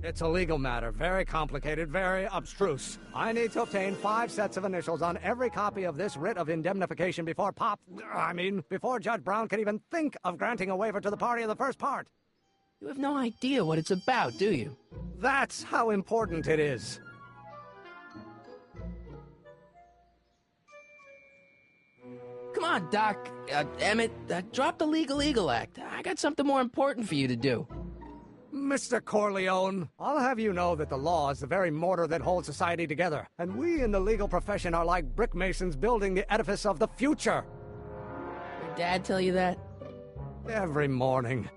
It's a legal matter, very complicated, very abstruse. I need to obtain 5 sets of initials on every copy of this writ of indemnification before before Judge Brown can even think of granting a waiver to the party of the first part. You have no idea what it's about, do you? That's how important it is. Come on, Doc. Emmett, drop the Legal Eagle Act. I got something more important for you to do. Mr. Corleone, I'll have you know that the law is the very mortar that holds society together, and we in the legal profession are like brick masons building the edifice of the future. Your dad tell you that? Every morning.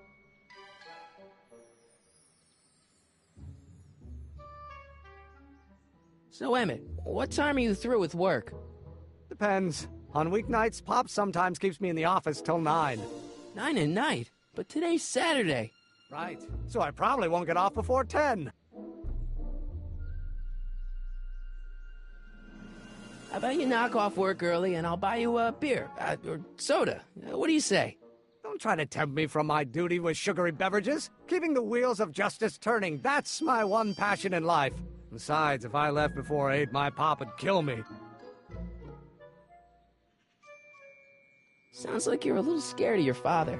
So, Emmett, what time are you through with work? Depends. On weeknights, Pop sometimes keeps me in the office till 9. 9 at night? But today's Saturday. Right. So I probably won't get off before 10. How about you knock off work early and I'll buy you a beer, or soda. What do you say? Don't try to tempt me from my duty with sugary beverages. Keeping the wheels of justice turning, that's my one passion in life. Besides, if I left before 8, my pop would kill me. Sounds like you're a little scared of your father.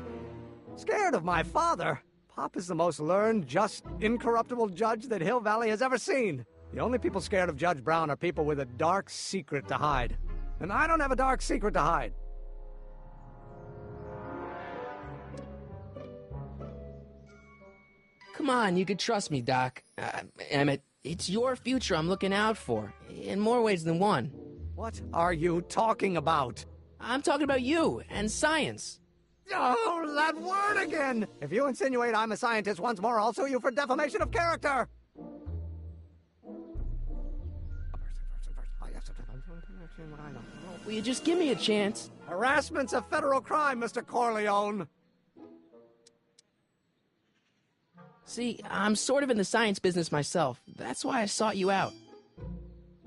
Scared of my father? Pop is the most learned, just, incorruptible judge that Hill Valley has ever seen. The only people scared of Judge Brown are people with a dark secret to hide. And I don't have a dark secret to hide. Come on, you could trust me, Doc. Emmett, it's your future I'm looking out for, in more ways than one. What are you talking about? I'm talking about you and science. Oh, that word again! If you insinuate I'm a scientist once more, I'll sue you for defamation of character! Will you just give me a chance? Harassment's a federal crime, Mr. Corleone! See, I'm sort of in the science business myself. That's why I sought you out.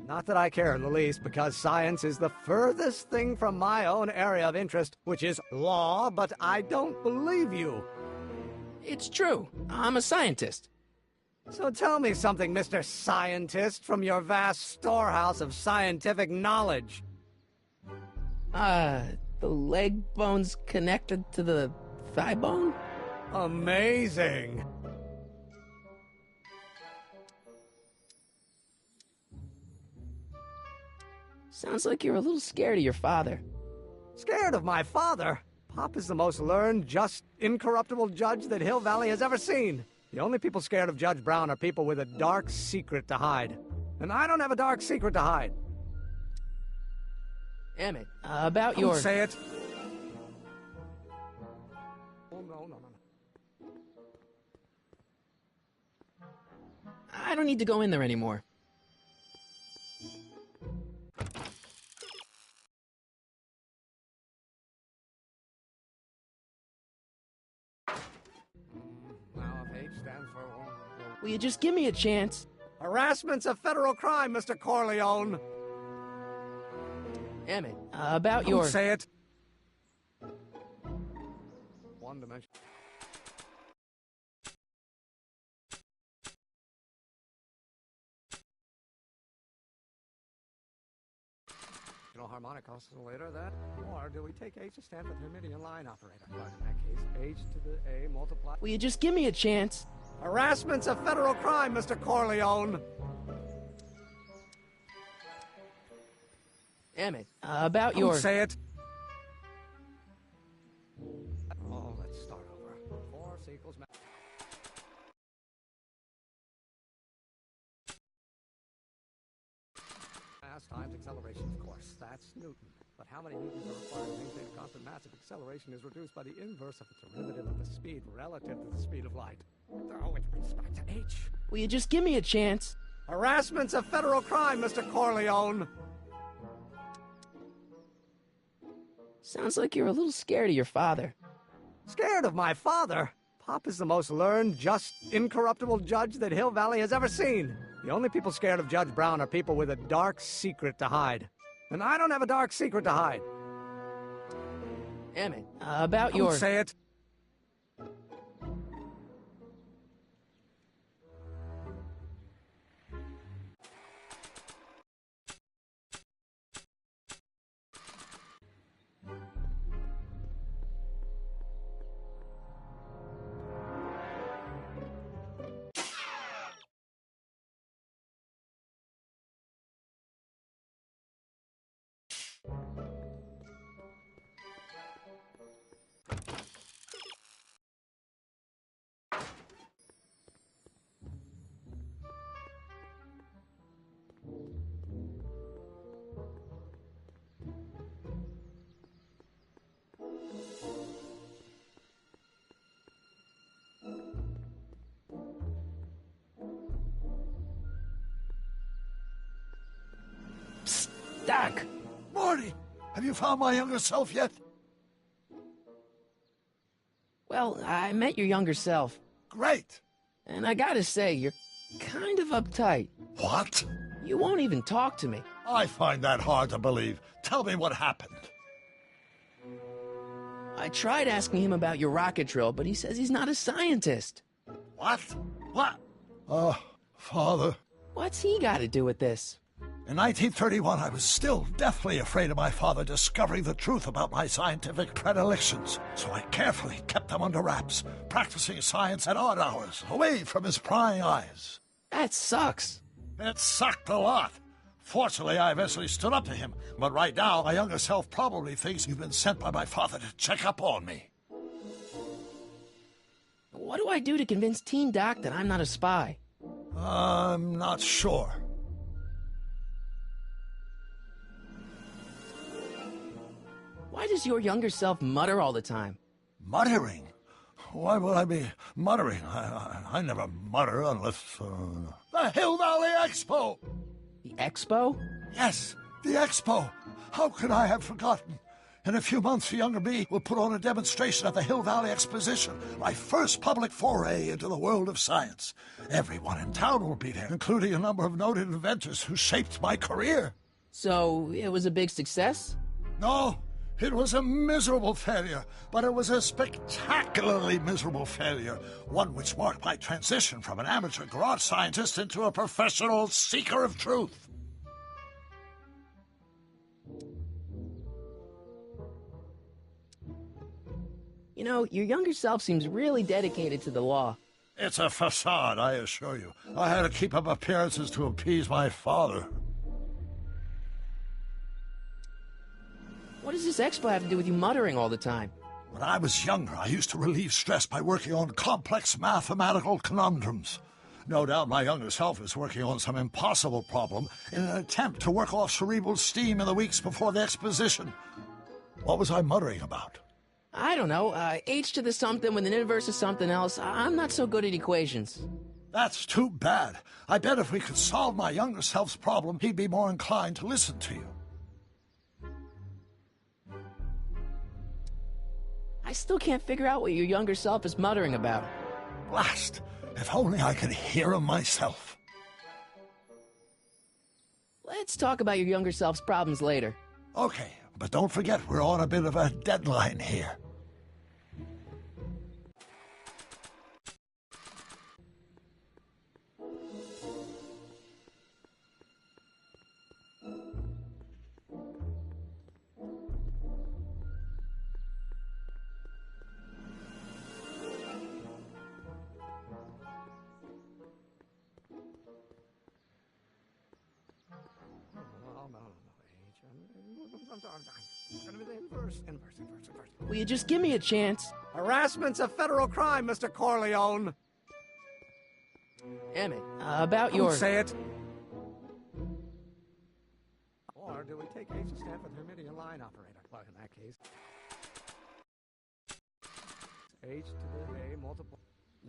Not that I care in the least, because science is the furthest thing from my own area of interest, which is law, but I don't believe you. It's true. I'm a scientist. So tell me something, Mr. Scientist, from your vast storehouse of scientific knowledge. The leg bone's connected to the thigh bone? Amazing. Sounds like you're a little scared of your father. Scared of my father? Pop is the most learned, just, incorruptible judge that Hill Valley has ever seen. The only people scared of Judge Brown are people with a dark secret to hide. And I don't have a dark secret to hide. Emmett, about your... Don't say it. Oh, no. I don't need to go in there anymore. Will you just give me a chance? Harassment's a federal crime, Mr. Corleone. Emmett, about your... Don't say it. One dimension. Harmonic oscillator, that? Or do we take H to stand for Hermitian line operator? But in that case, H to the A multiplied... Will you just give me a chance? Harassment's a federal crime, Mr. Corleone. Emmett, about your... Don't say it. Oh, let's start over. Force equals... Mass times acceleration, of course. That's Newton. But how many newtons are required to maintain a constant mass if acceleration is reduced by the inverse of the derivative of the speed relative to the speed of light? Oh, with respect to H. Will you just give me a chance? Harassment's a federal crime, Mr. Corleone. Sounds like you're a little scared of your father. Scared of my father? Pop is the most learned, just, incorruptible judge that Hill Valley has ever seen. The only people scared of Judge Brown are people with a dark secret to hide. And I don't have a dark secret to hide. Emmett, about your... Don't say it. Psst, Doc! Morty, have you found my younger self yet? Well, I met your younger self. Great. And I gotta say, you're kind of uptight. What? You won't even talk to me. I find that hard to believe. Tell me what happened. I tried asking him about your rocket drill, but he says he's not a scientist. What? What? Father. What's he got to do with this? In 1931, I was still deathly afraid of my father discovering the truth about my scientific predilections, so I carefully kept them under wraps, practicing science at odd hours, away from his prying eyes. That sucks. It sucked a lot. Fortunately, I eventually stood up to him, but right now, my younger self probably thinks you've been sent by my father to check up on me. What do I do to convince Teen Doc that I'm not a spy? I'm not sure. Why does your younger self mutter all the time? Muttering? Why would I be muttering? I never mutter unless... The Hill Valley Expo! The Expo? Yes, the Expo. How could I have forgotten? In a few months, the younger me will put on a demonstration at the Hill Valley Exposition, my first public foray into the world of science. Everyone in town will be there, including a number of noted inventors who shaped my career. So, it was a big success? No, it was a miserable failure, but it was a spectacularly miserable failure, one which marked my transition from an amateur garage scientist into a professional seeker of truth. You know, your younger self seems really dedicated to the law. It's a facade, I assure you. I had to keep up appearances to appease my father. What does this expo have to do with you muttering all the time? When I was younger, I used to relieve stress by working on complex mathematical conundrums. No doubt my younger self is working on some impossible problem in an attempt to work off cerebral steam in the weeks before the exposition. What was I muttering about? I don't know, h to the something with an inverse of something else. I'm not so good at equations. That's too bad. I bet if we could solve my younger self's problem, he'd be more inclined to listen to you. I still can't figure out what your younger self is muttering about. Blast! If only I could hear him myself. Let's talk about your younger self's problems later. Okay, but don't forget we're on a bit of a deadline here. Will you just give me a chance? Harassment's a federal crime, Mr. Corleone. Emmett, about your... Don't say it. Or do we take H to stand for the Hermitian line operator? Well, in that case... H to the A multiplied...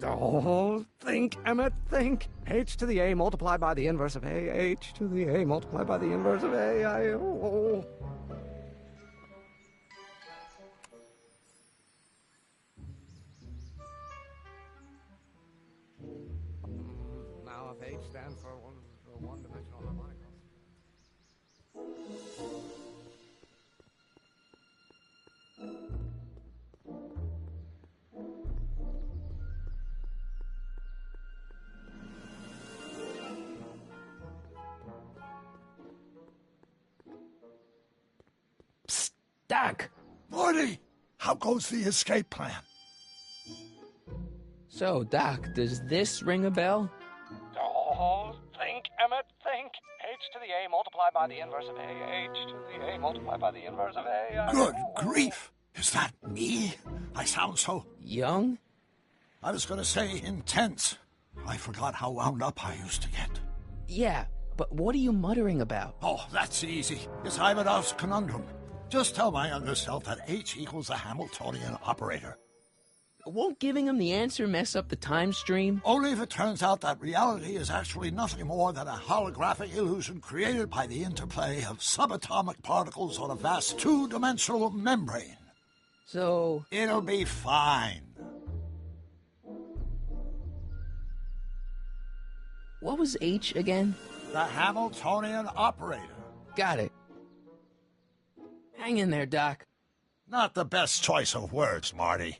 Oh, think, Emmett, think. H to the A multiplied by the inverse of A. H to the A multiplied by the inverse of A. Now if H stands for one-dimensional harmonicals. Psst, Doc! Morty! How goes the escape plan? So, Doc, does this ring a bell? Oh, think, Emmett, think. H to the A multiplied by the inverse of A. H to the A multiplied by the inverse of A. Good grief! Is that me? I sound so... Young? I was going to say intense. I forgot how wound up I used to get. Yeah, but what are you muttering about? Oh, that's easy. It's Ivanhoff's conundrum. Just tell my younger self that H equals a Hamiltonian operator. Won't giving him the answer mess up the time stream? Only if it turns out that reality is actually nothing more than a holographic illusion created by the interplay of subatomic particles on a vast two-dimensional membrane. So... It'll be fine. What was H again? The Hamiltonian operator. Got it. Hang in there, Doc. Not the best choice of words, Marty.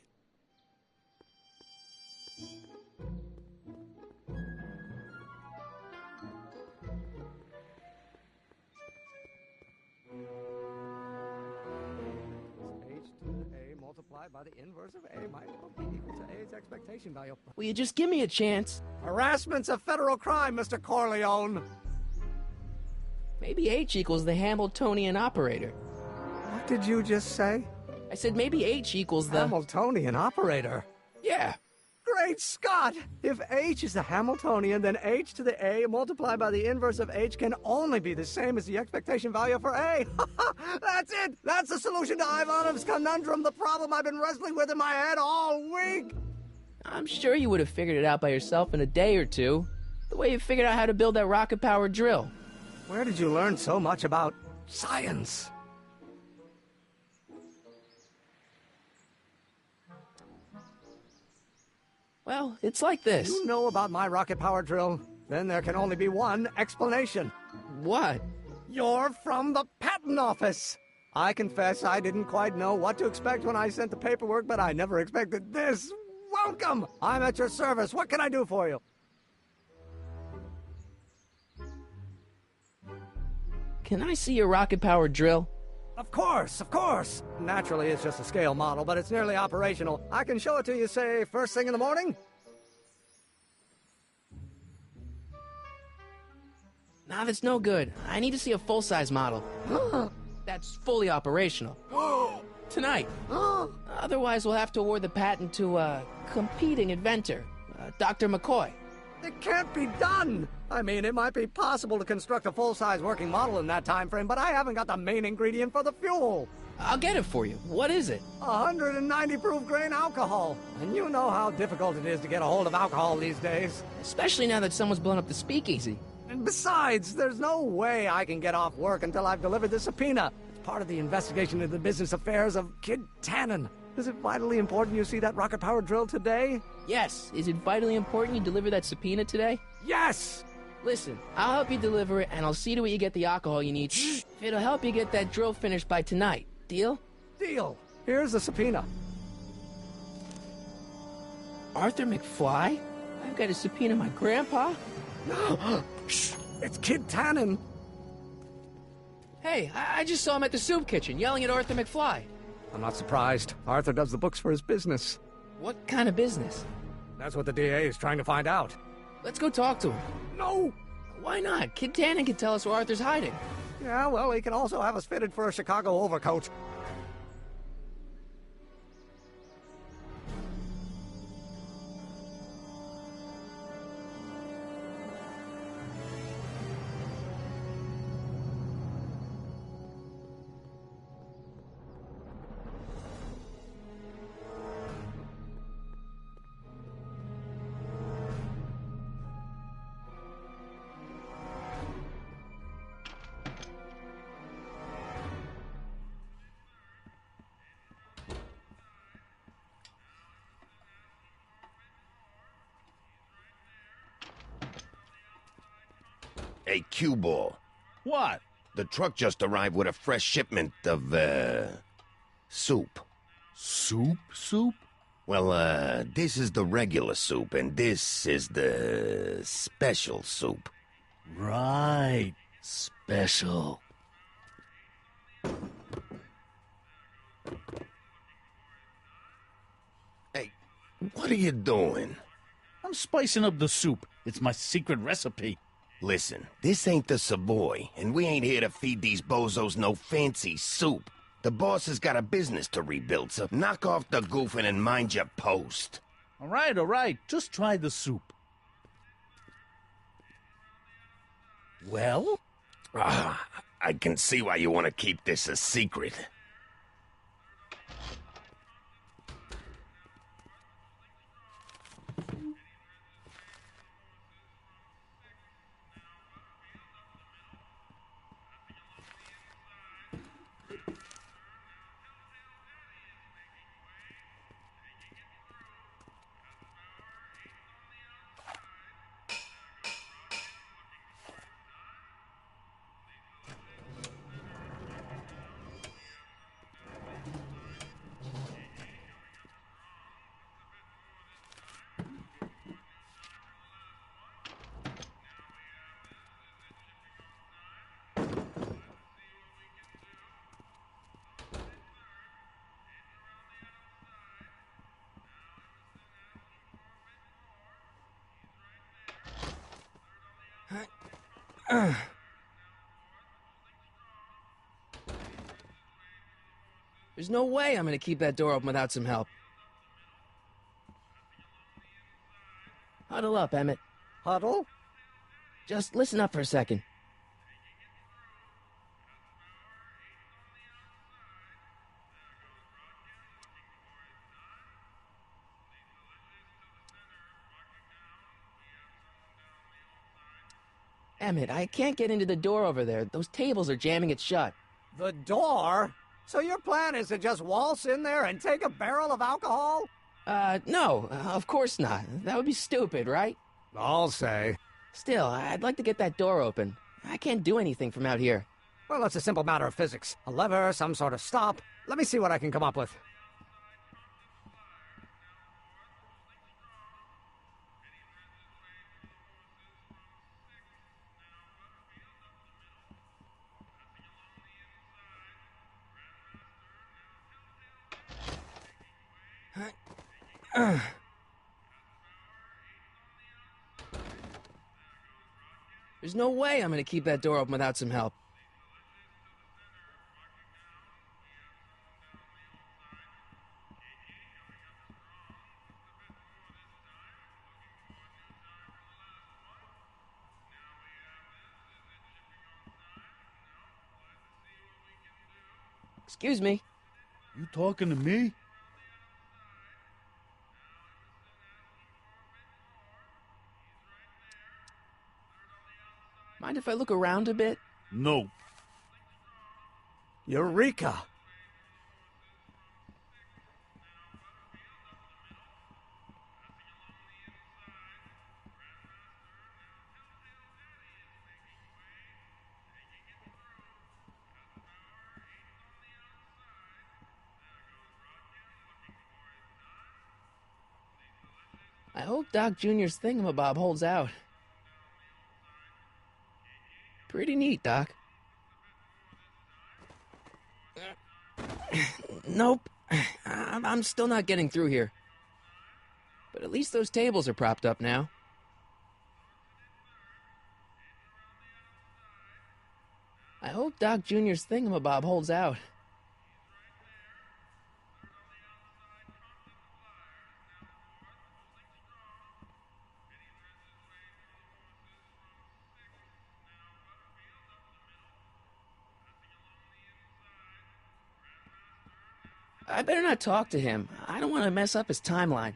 multiplied by the inverse of A might well be equal to A's expectation value. Will you just give me a chance? Harassment's a federal crime, Mr. Corleone. Maybe H equals the Hamiltonian operator. What did you just say? I said maybe H equals the... Hamiltonian operator? Yeah. Great Scott! If H is the Hamiltonian, then H to the A multiplied by the inverse of H can only be the same as the expectation value for A. That's it! That's the solution to Ivanov's conundrum, the problem I've been wrestling with in my head all week! I'm sure you would have figured it out by yourself in a day or two. The way you figured out how to build that rocket-powered drill. Where did you learn so much about science? Well, it's like this. You know about my rocket power drill? Then there can only be one explanation. What? You're from the patent office. I confess I didn't quite know what to expect when I sent the paperwork, but I never expected this. Welcome! I'm at your service. What can I do for you? Can I see your rocket-powered drill? Of course, of course. Naturally, it's just a scale model, but it's nearly operational. I can show it to you, say, first thing in the morning? Nah, that's no good. I need to see a full-size model. That's fully operational. Tonight. Otherwise, we'll have to award the patent to a competing inventor, Dr. McCoy. It can't be done! I mean, it might be possible to construct a full-size working model in that time frame, but I haven't got the main ingredient for the fuel. I'll get it for you. What is it? 190 proof grain alcohol. And you know how difficult it is to get a hold of alcohol these days. Especially now that someone's blown up the speakeasy. And besides, there's no way I can get off work until I've delivered the subpoena. It's part of the investigation into the business affairs of Kid Tannen. Is it vitally important you see that rocket-powered drill today? Yes. Is it vitally important you deliver that subpoena today? Yes! Listen, I'll help you deliver it, and I'll see to it you get the alcohol you need. If it'll help you get that drill finished by tonight. Deal? Deal. Here's the subpoena. Arthur McFly? I've got to subpoena my grandpa? Shh! It's Kid Tannen. Hey, I just saw him at the soup kitchen, yelling at Arthur McFly. I'm not surprised. Arthur does the books for his business. What kind of business? That's what the DA is trying to find out. Let's go talk to him. No! Why not? Kid Tannen can tell us where Arthur's hiding. Yeah, well, he can also have us fitted for a Chicago overcoat. Hey, Q-Ball. What? The truck just arrived with a fresh shipment of, soup. Soup? Well, this is the regular soup, and this is the special soup. Right. Special. Hey, what are you doing? I'm spicing up the soup. It's my secret recipe. Listen, this ain't the Savoy, and we ain't here to feed these bozos no fancy soup. The boss has got a business to rebuild, so knock off the goofing and mind your post. All right. Just try the soup. Well? I can see why you want to keep this a secret. There's no way I'm gonna keep that door open without some help. Huddle up, Emmett. Huddle? Just listen up for a second. Emmett, I can't get into the door over there. Those tables are jamming it shut. The door? So your plan is to just waltz in there and take a barrel of alcohol? No, of course not. That would be stupid, right? I'll say. Still, I'd like to get that door open. I can't do anything from out here. Well, it's a simple matter of physics. A lever, some sort of stop. Let me see what I can come up with. There's no way I'm gonna keep that door open without some help. Excuse me. You talking to me? Mind if I look around a bit? No. Eureka! I hope Doc Jr.'s thingamabob holds out. Pretty neat, Doc. Nope. I'm still not getting through here. But at least those tables are propped up now. I hope Doc Jr.'s thingamabob holds out. I better not talk to him. I don't want to mess up his timeline.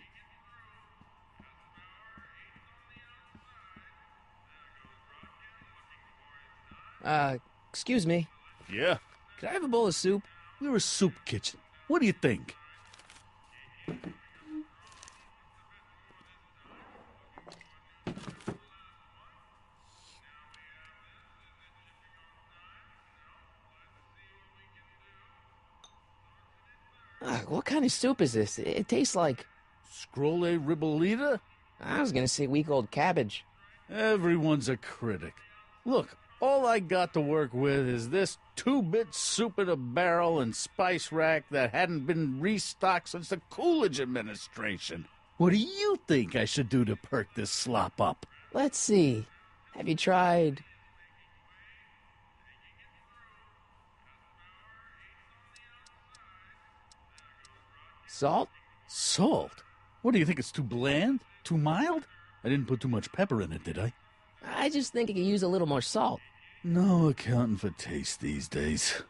Excuse me. Yeah? Could I have a bowl of soup? We're a soup kitchen. What do you think? What kind of soup is this? It tastes like... Scrolle ribolita? I was gonna say week-old cabbage. Everyone's a critic. Look, all I got to work with is this 2-bit soup in a barrel and spice rack that hadn't been restocked since the Coolidge administration. What do you think I should do to perk this slop up? Let's see. Have you tried... salt? Salt? What do you think, it's too bland? Too mild? I didn't put too much pepper in it, did I? I just think it could use a little more salt. No accounting for taste these days.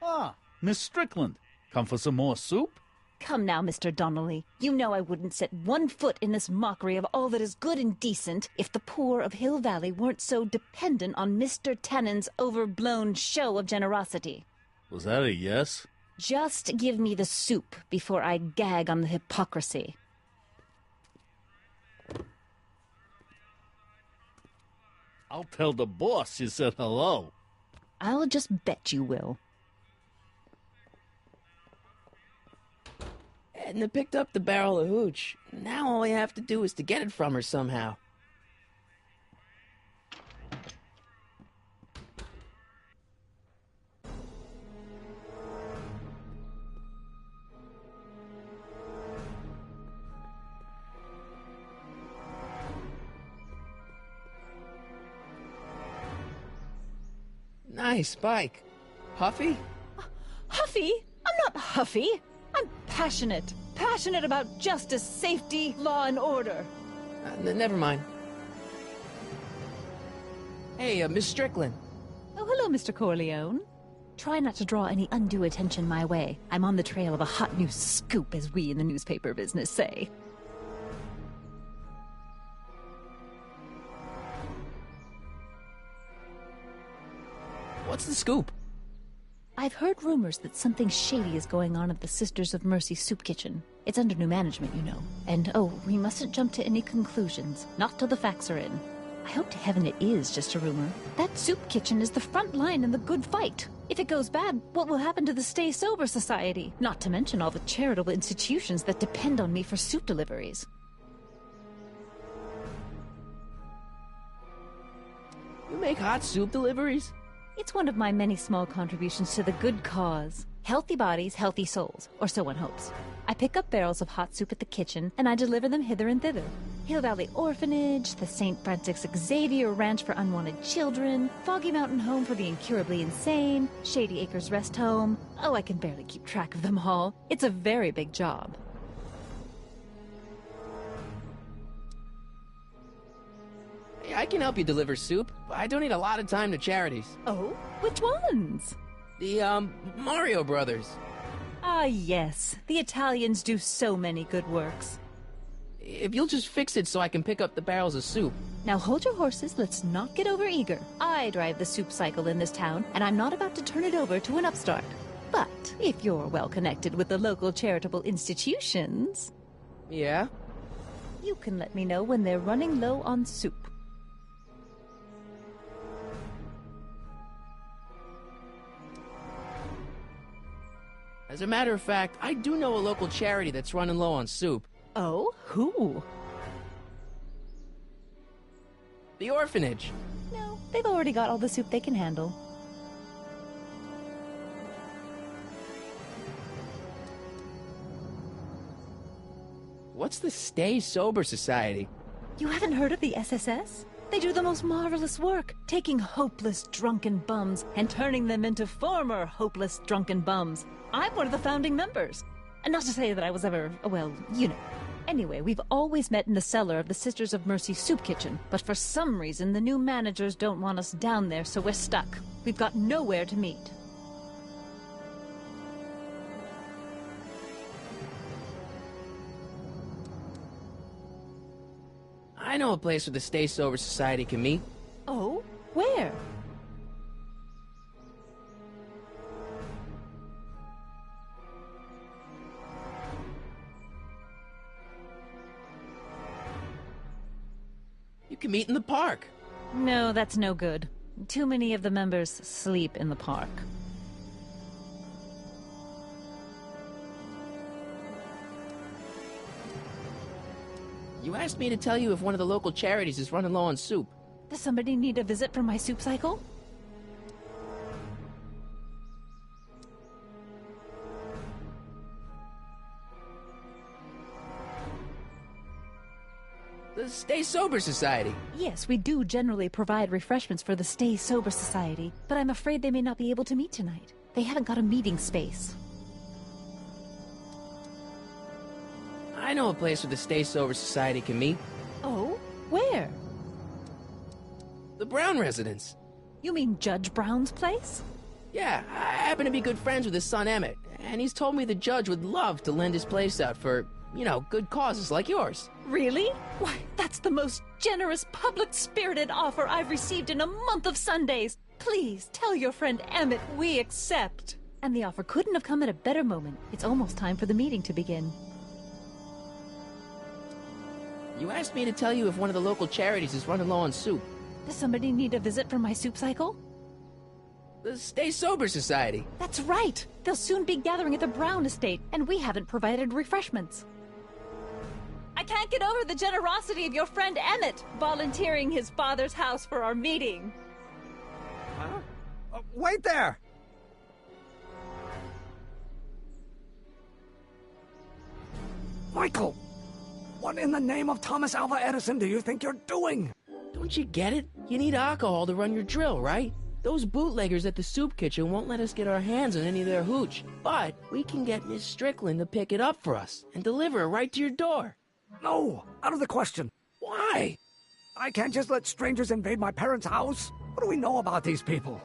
Ah, Miss Strickland. Come for some more soup? Come now, Mr. Donnelly. You know I wouldn't set one foot in this mockery of all that is good and decent if the poor of Hill Valley weren't so dependent on Mr. Tannen's overblown show of generosity. Was that a yes? Just give me the soup before I gag on the hypocrisy. I'll tell the boss you said hello. I'll just bet you will. Edna picked up the barrel of hooch. Now all I have to do is to get it from her somehow. Nice bike. Huffy? Huffy? I'm not huffy. I'm passionate. Passionate about justice, safety, law, and order. Never mind. Hey, Miss Strickland. Oh, hello, Mr. Corleone. Try not to draw any undue attention my way. I'm on the trail of a hot new scoop, as we in the newspaper business say. What's the scoop? I've heard rumors that something shady is going on at the Sisters of Mercy soup kitchen. It's under new management, you know. And, oh, we mustn't jump to any conclusions. Not till the facts are in. I hope to heaven it is just a rumor. That soup kitchen is the front line in the good fight. If it goes bad, what will happen to the Stay Sober Society? Not to mention all the charitable institutions that depend on me for soup deliveries. You make hot soup deliveries? It's one of my many small contributions to the good cause. Healthy bodies, healthy souls, or so one hopes. I pick up barrels of hot soup at the kitchen, and I deliver them hither and thither. Hill Valley Orphanage, the St. Francis Xavier Ranch for Unwanted Children, Foggy Mountain Home for the Incurably Insane, Shady Acres Rest Home. Oh, I can barely keep track of them all. It's a very big job. I can help you deliver soup. I donate a lot of time to charities. Oh? Which ones? The, Mario Brothers. Ah, yes. The Italians do so many good works. If you'll just fix it so I can pick up the barrels of soup. Now hold your horses, let's not get overeager. I drive the soup cycle in this town, and I'm not about to turn it over to an upstart. But if you're well connected with the local charitable institutions... Yeah? You can let me know when they're running low on soup. As a matter of fact, I do know a local charity that's running low on soup. Oh? Who? The orphanage. No, they've already got all the soup they can handle. What's the Stay Sober Society? You haven't heard of the SSS? They do the most marvelous work, taking hopeless drunken bums and turning them into former hopeless drunken bums. I'm one of the founding members. And not to say that I was ever, well, you know. Anyway, we've always met in the cellar of the Sisters of Mercy soup kitchen, but for some reason the new managers don't want us down there, so we're stuck. We've got nowhere to meet. I know a place where the Stay Sober Society can meet. Oh? Where? You can meet in the park. No, that's no good. Too many of the members sleep in the park. You asked me to tell you if one of the local charities is running low on soup. Does somebody need a visit from my soup cycle? The Stay Sober Society. Yes, we do generally provide refreshments for the Stay Sober Society, but I'm afraid they may not be able to meet tonight. They haven't got a meeting space. I know a place where the Stay Sober Society can meet. Oh? Where? The Brown residence. You mean Judge Brown's place? Yeah, I happen to be good friends with his son Emmett, And he's told me the judge would love to lend his place out for, good causes like yours. Really? Why, that's the most generous, public-spirited offer I've received in a month of Sundays. Please, tell your friend Emmett we accept. And the offer couldn't have come at a better moment. It's almost time for the meeting to begin. You asked me to tell you if one of the local charities is running low on soup. Does somebody need a visit from my soup cycle? The Stay Sober Society. That's right! They'll soon be gathering at the Brown estate, and we haven't provided refreshments. I can't get over the generosity of your friend Emmett, volunteering his father's house for our meeting. Huh? Wait there! Michael! What in the name of Thomas Alva Edison do you think you're doing? Don't you get it? You need alcohol to run your drill, right? Those bootleggers at the soup kitchen won't let us get our hands on any of their hooch. But we can get Miss Strickland to pick it up for us and deliver it right to your door. No, out of the question. Why? I can't just let strangers invade my parents' house. What do we know about these people?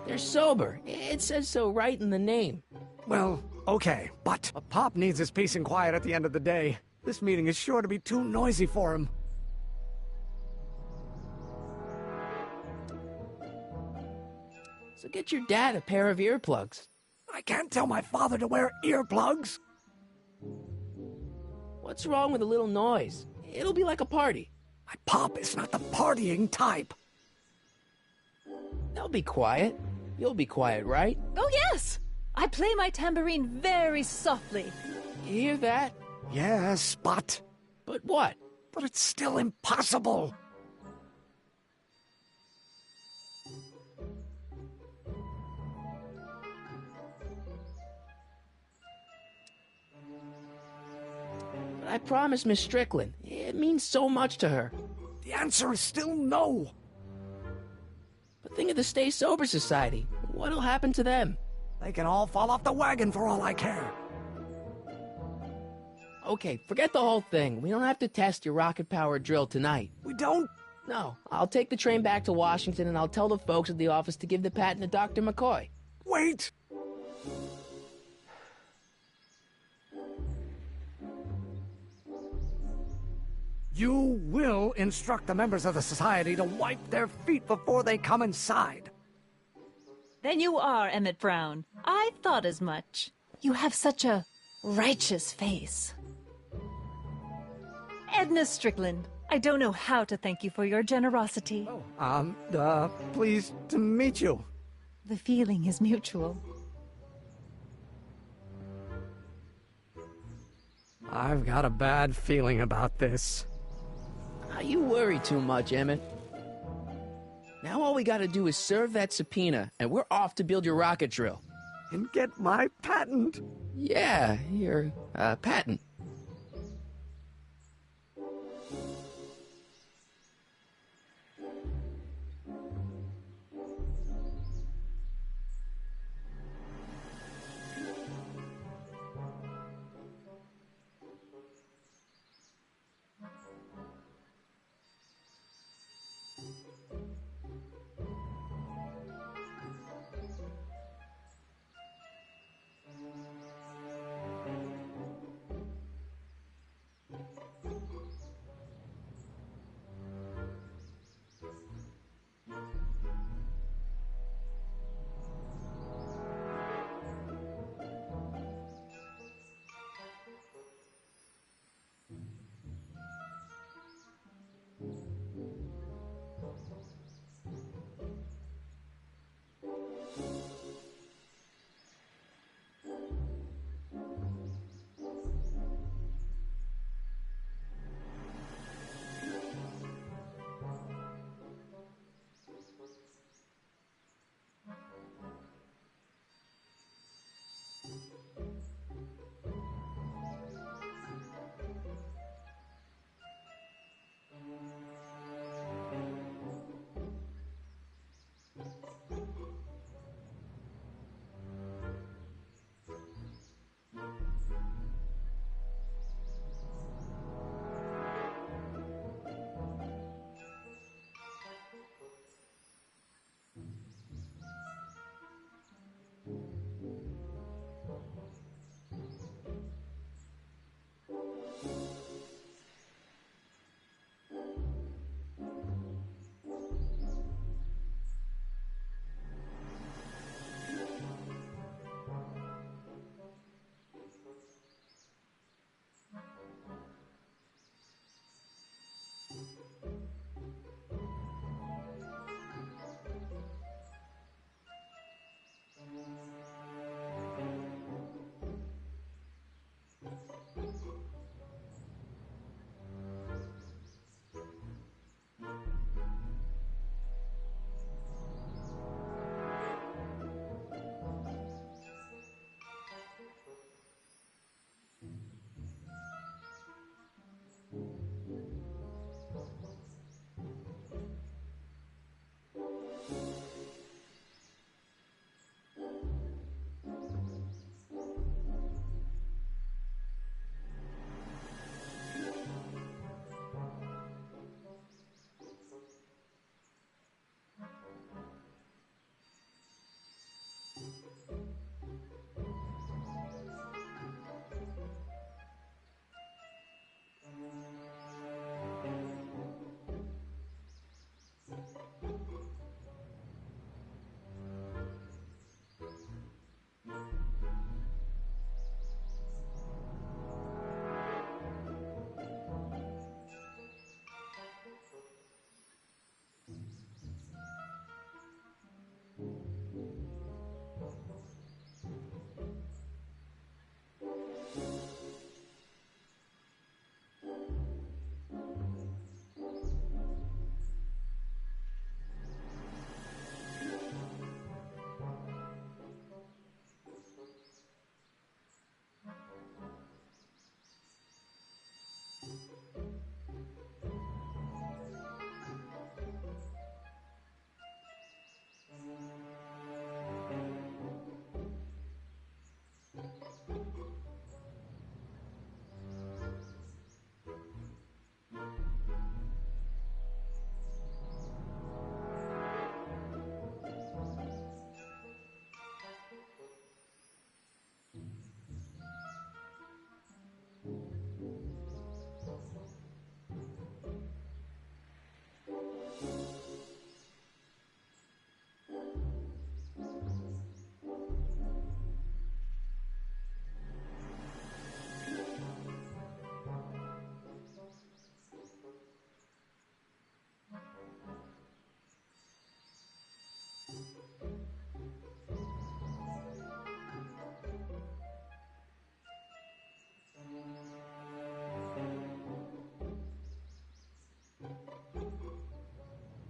They're sober. It says so right in the name. Well, okay, but Pop needs his peace and quiet at the end of the day. This meeting is sure to be too noisy for him. So get your dad a pair of earplugs. I can't tell my father to wear earplugs. What's wrong with a little noise? It'll be like a party. My Pop is not the partying type. They'll be quiet. You'll be quiet, right? Oh, yes! I play my tambourine very softly. You hear that? Yes, but... But what? But it's still impossible. But I promised Miss Strickland. It means so much to her. The answer is still no. But think of the Stay Sober Society. What'll happen to them? They can all fall off the wagon for all I care. Okay, forget the whole thing. We don't have to test your rocket-powered drill tonight. We don't? No. I'll take the train back to Washington and I'll tell the folks at the office to give the patent to Dr. McCoy. Wait! You will instruct the members of the society to wipe their feet before they come inside. Then you are Emmett Brown. I thought as much. You have such a righteous face. Edna Strickland, I don't know how to thank you for your generosity. Pleased to meet you. The feeling is mutual. I've got a bad feeling about this. You worry too much, Emmett. Now all we gotta do is serve that subpoena, and we're off to build your rocket drill. And get my patent. Yeah, your, patent.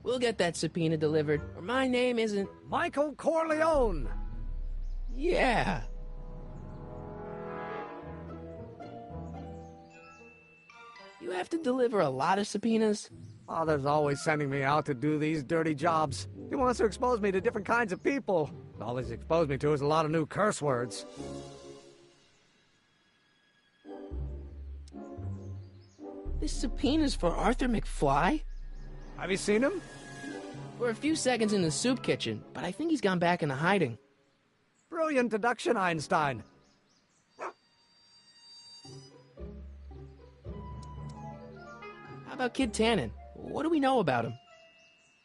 We'll get that subpoena delivered, or my name isn't... Michael Corleone! Yeah. You have to deliver a lot of subpoenas? Father's always sending me out to do these dirty jobs. He wants to expose me to different kinds of people. All he's exposed me to is a lot of new curse words. This subpoena's for Arthur McFly? Have you seen him? For a few seconds in the soup kitchen, but I think he's gone back into hiding. Brilliant deduction, Einstein. How about Kid Tannen? What do we know about him?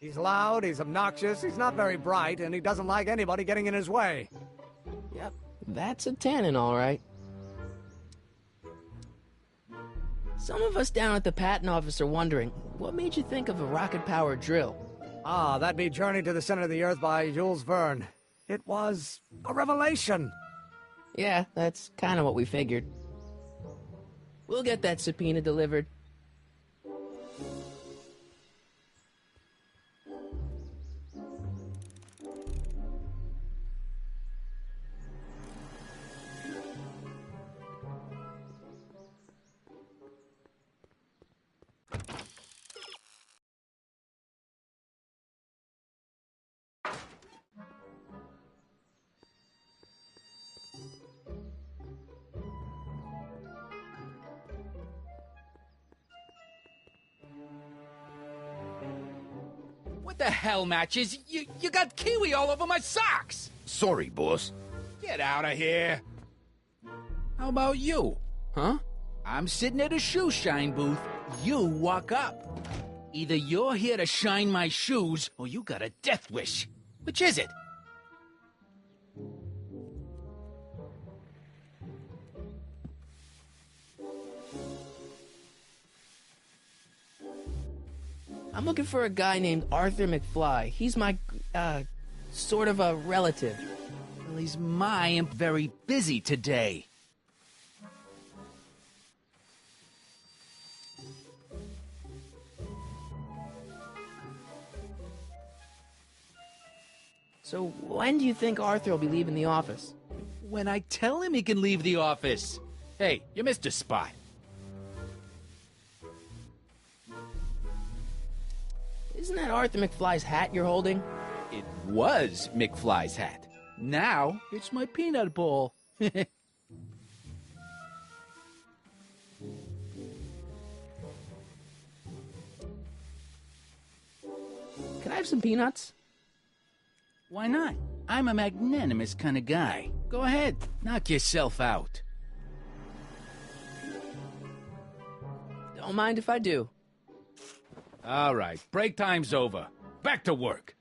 He's loud, he's obnoxious, he's not very bright, and he doesn't like anybody getting in his way. Yep, that's a Tannen, all right. Some of us down at the patent office are wondering, what made you think of a rocket-powered drill? Ah, that'd be Journey to the Center of the Earth by Jules Verne. It was a revelation. Yeah, that's kind of what we figured. We'll get that subpoena delivered. What the hell, Matches? You got kiwi all over my socks! Sorry, boss. Get out of here! How about you? Huh? I'm sitting at a shoe shine booth. You walk up. Either you're here to shine my shoes, or you got a death wish. Which is it? I'm looking for a guy named Arthur McFly. He's my, sort of a relative. Well, he's my very busy today. So when do you think Arthur will be leaving the office? When I tell him he can leave the office. Hey, you missed a spot. Isn't that Arthur McFly's hat you're holding? It was McFly's hat. Now, it's my peanut bowl. Can I have some peanuts? Why not? I'm a magnanimous kind of guy. Go ahead, knock yourself out. Don't mind if I do. All right, break time's over. Back to work.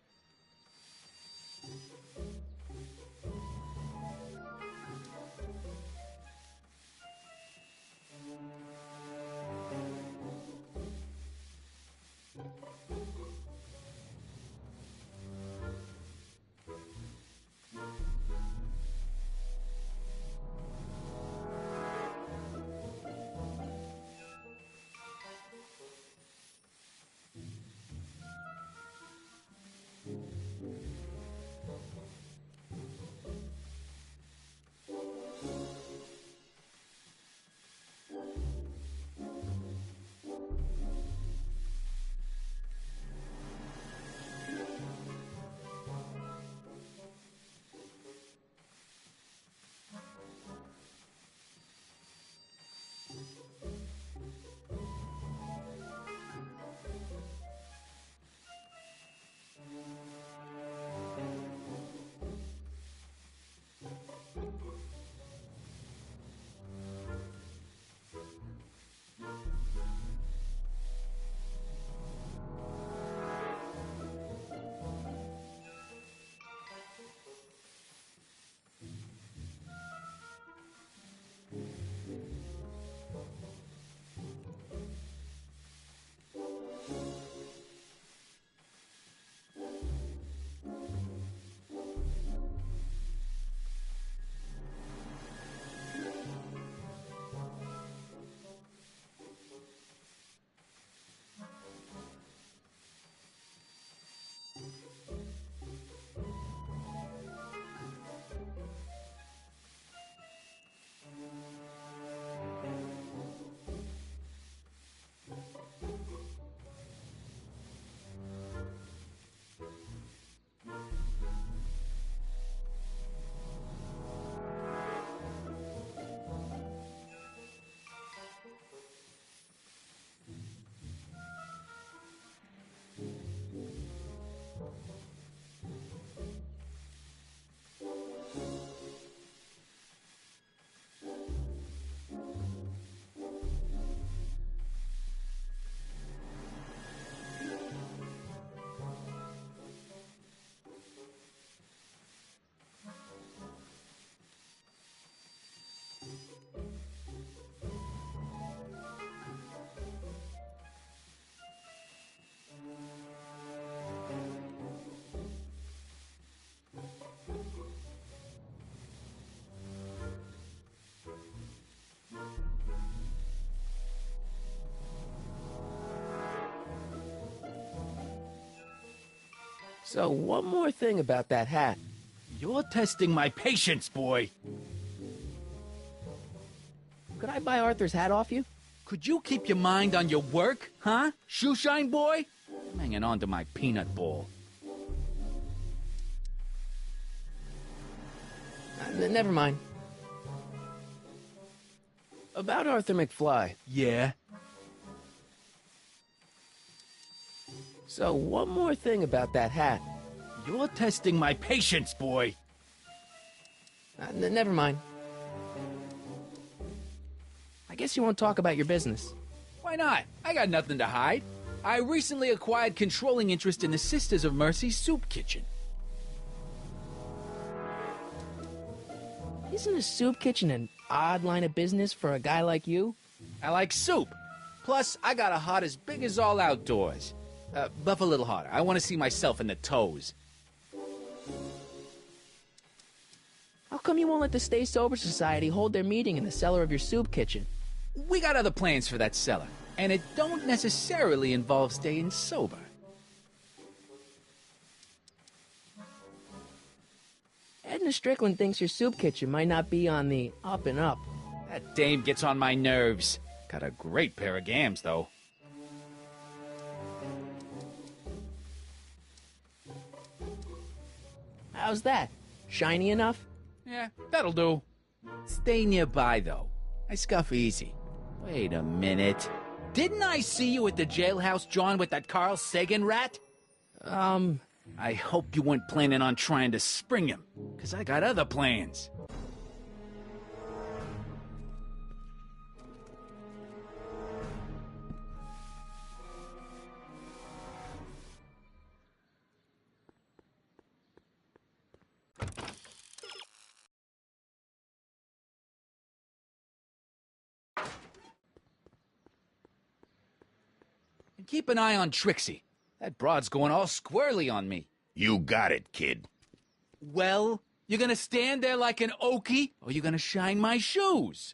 So, one more thing about that hat. You're testing my patience, boy. Could I buy Arthur's hat off you? Could you keep your mind on your work, huh? Shoeshine boy? I'm hanging on to my peanut ball. Never mind. About Arthur McFly. Yeah? So, one more thing about that hat. You're testing my patience, boy. Never mind. I guess you won't talk about your business. Why not? I got nothing to hide. I recently acquired controlling interest in the Sisters of Mercy soup kitchen. Isn't a soup kitchen an odd line of business for a guy like you? I like soup. Plus, I got a heart as big as all outdoors. Buff a little harder. I want to see myself in the toes. How come you won't let the Stay Sober Society hold their meeting in the cellar of your soup kitchen? We got other plans for that cellar, and it don't necessarily involve staying sober. Edna Strickland thinks your soup kitchen might not be on the up and up. That dame gets on my nerves. Got a great pair of gams, though. How's that? Shiny enough? Yeah, that'll do. Stay nearby, though. I scuff easy. Wait a minute. Didn't I see you at the jailhouse, John, with that Carl Sagan rat? I hope you weren't planning on trying to spring him, because I got other plans. And keep an eye on Trixie. That broad's going all squirrely on me. You got it, kid. Well, you gonna stand there like an okie, or you gonna shine my shoes?